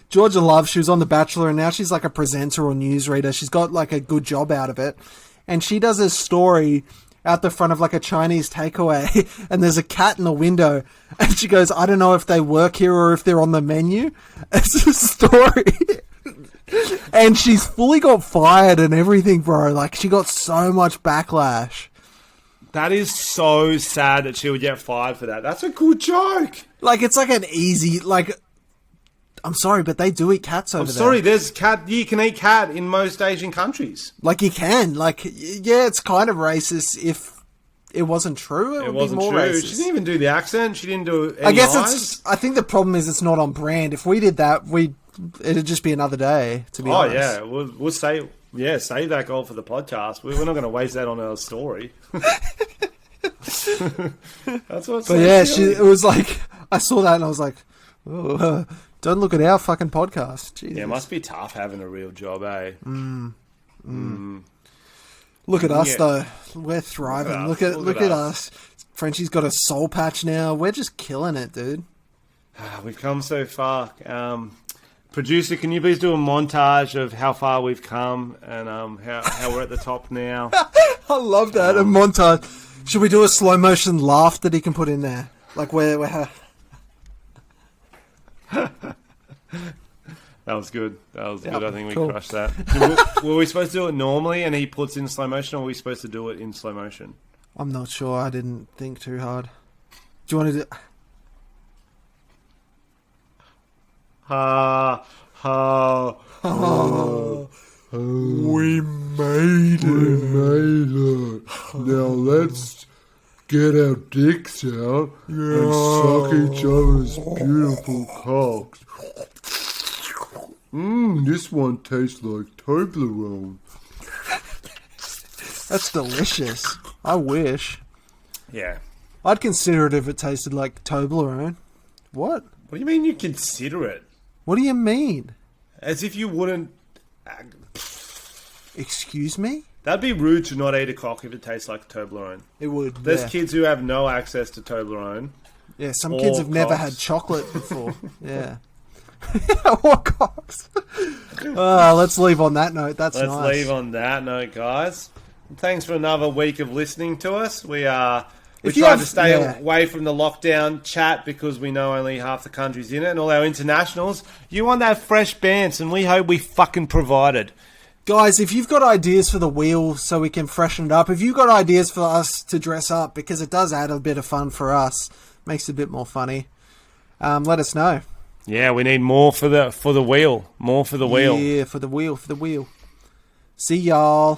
Georgia Love, she was on The Bachelor, and now she's like a presenter or newsreader. She's got like a good job out of it. And she does a story out the front of like a Chinese takeaway, and there's a cat in the window. And she goes, I don't know if they work here or if they're on the menu. It's a story. And she's fully got fired and everything, bro. Like, she got so much backlash. That is so sad that she would get fired for that. That's a good joke. Like, it's like an easy, like, I'm sorry, but they do eat cats over I'm there. sorry, there's cat. You can eat cat in most Asian countries. Like, you can. Like, yeah, it's kind of racist if it wasn't true. It would wasn't be more true. racist. She didn't even do the accent. She didn't do any I guess eyes. I think the problem is it's not on brand. If we did that, it'd just be another day, to be Oh honest. yeah, we'll save that goal for the podcast. We're not going to waste that on our story. That's what's. But yeah, it was like, I saw that and I was like, oh, don't look at our fucking podcast. Jesus. Yeah, it must be tough having a real job, eh? Look at us Yeah. though. We're thriving. Look at us. Frenchie's got a soul patch now. We're just killing it, dude. We've come so far. Producer, can you please do a montage of how far we've come and how we're at the top now? I love that. A montage. Should we do a slow motion laugh that he can put in there? Like where That was good. That was Yep, good. I think we cool. crushed that. Were we supposed to do it normally and he puts in slow motion, or were we supposed to do it in slow motion? I'm not sure. I didn't think too hard. Do you want to do... Ha, ha, Oh, We made it. Now let's get our dicks out and suck each other's beautiful cocks. This one tastes like Toblerone. That's delicious. I wish. Yeah. I'd consider it if it tasted like Toblerone. What? What do you mean you consider it? What do you mean? As if you wouldn't... Excuse me? That'd be rude to not eat a cock if it tastes like Toblerone. It would. There's yeah. kids who have no access to Toblerone. Yeah, some Or kids have never cocks. had chocolate before. Yeah. Or cocks. Let's leave on that note. That's Let's nice. leave on that note, guys. Thanks for another week of listening to us. We If you tried have- to stay yeah. away from the lockdown chat because we know only half the country's in it, and all our internationals. You want that fresh bands, and we hope we fucking provided. Guys, if you've got ideas for the wheel so we can freshen it up, if you've got ideas for us to dress up, because it does add a bit of fun for us, makes it a bit more funny, let us know. Yeah, we need more for the wheel. More for the wheel. Yeah, for the wheel. See y'all.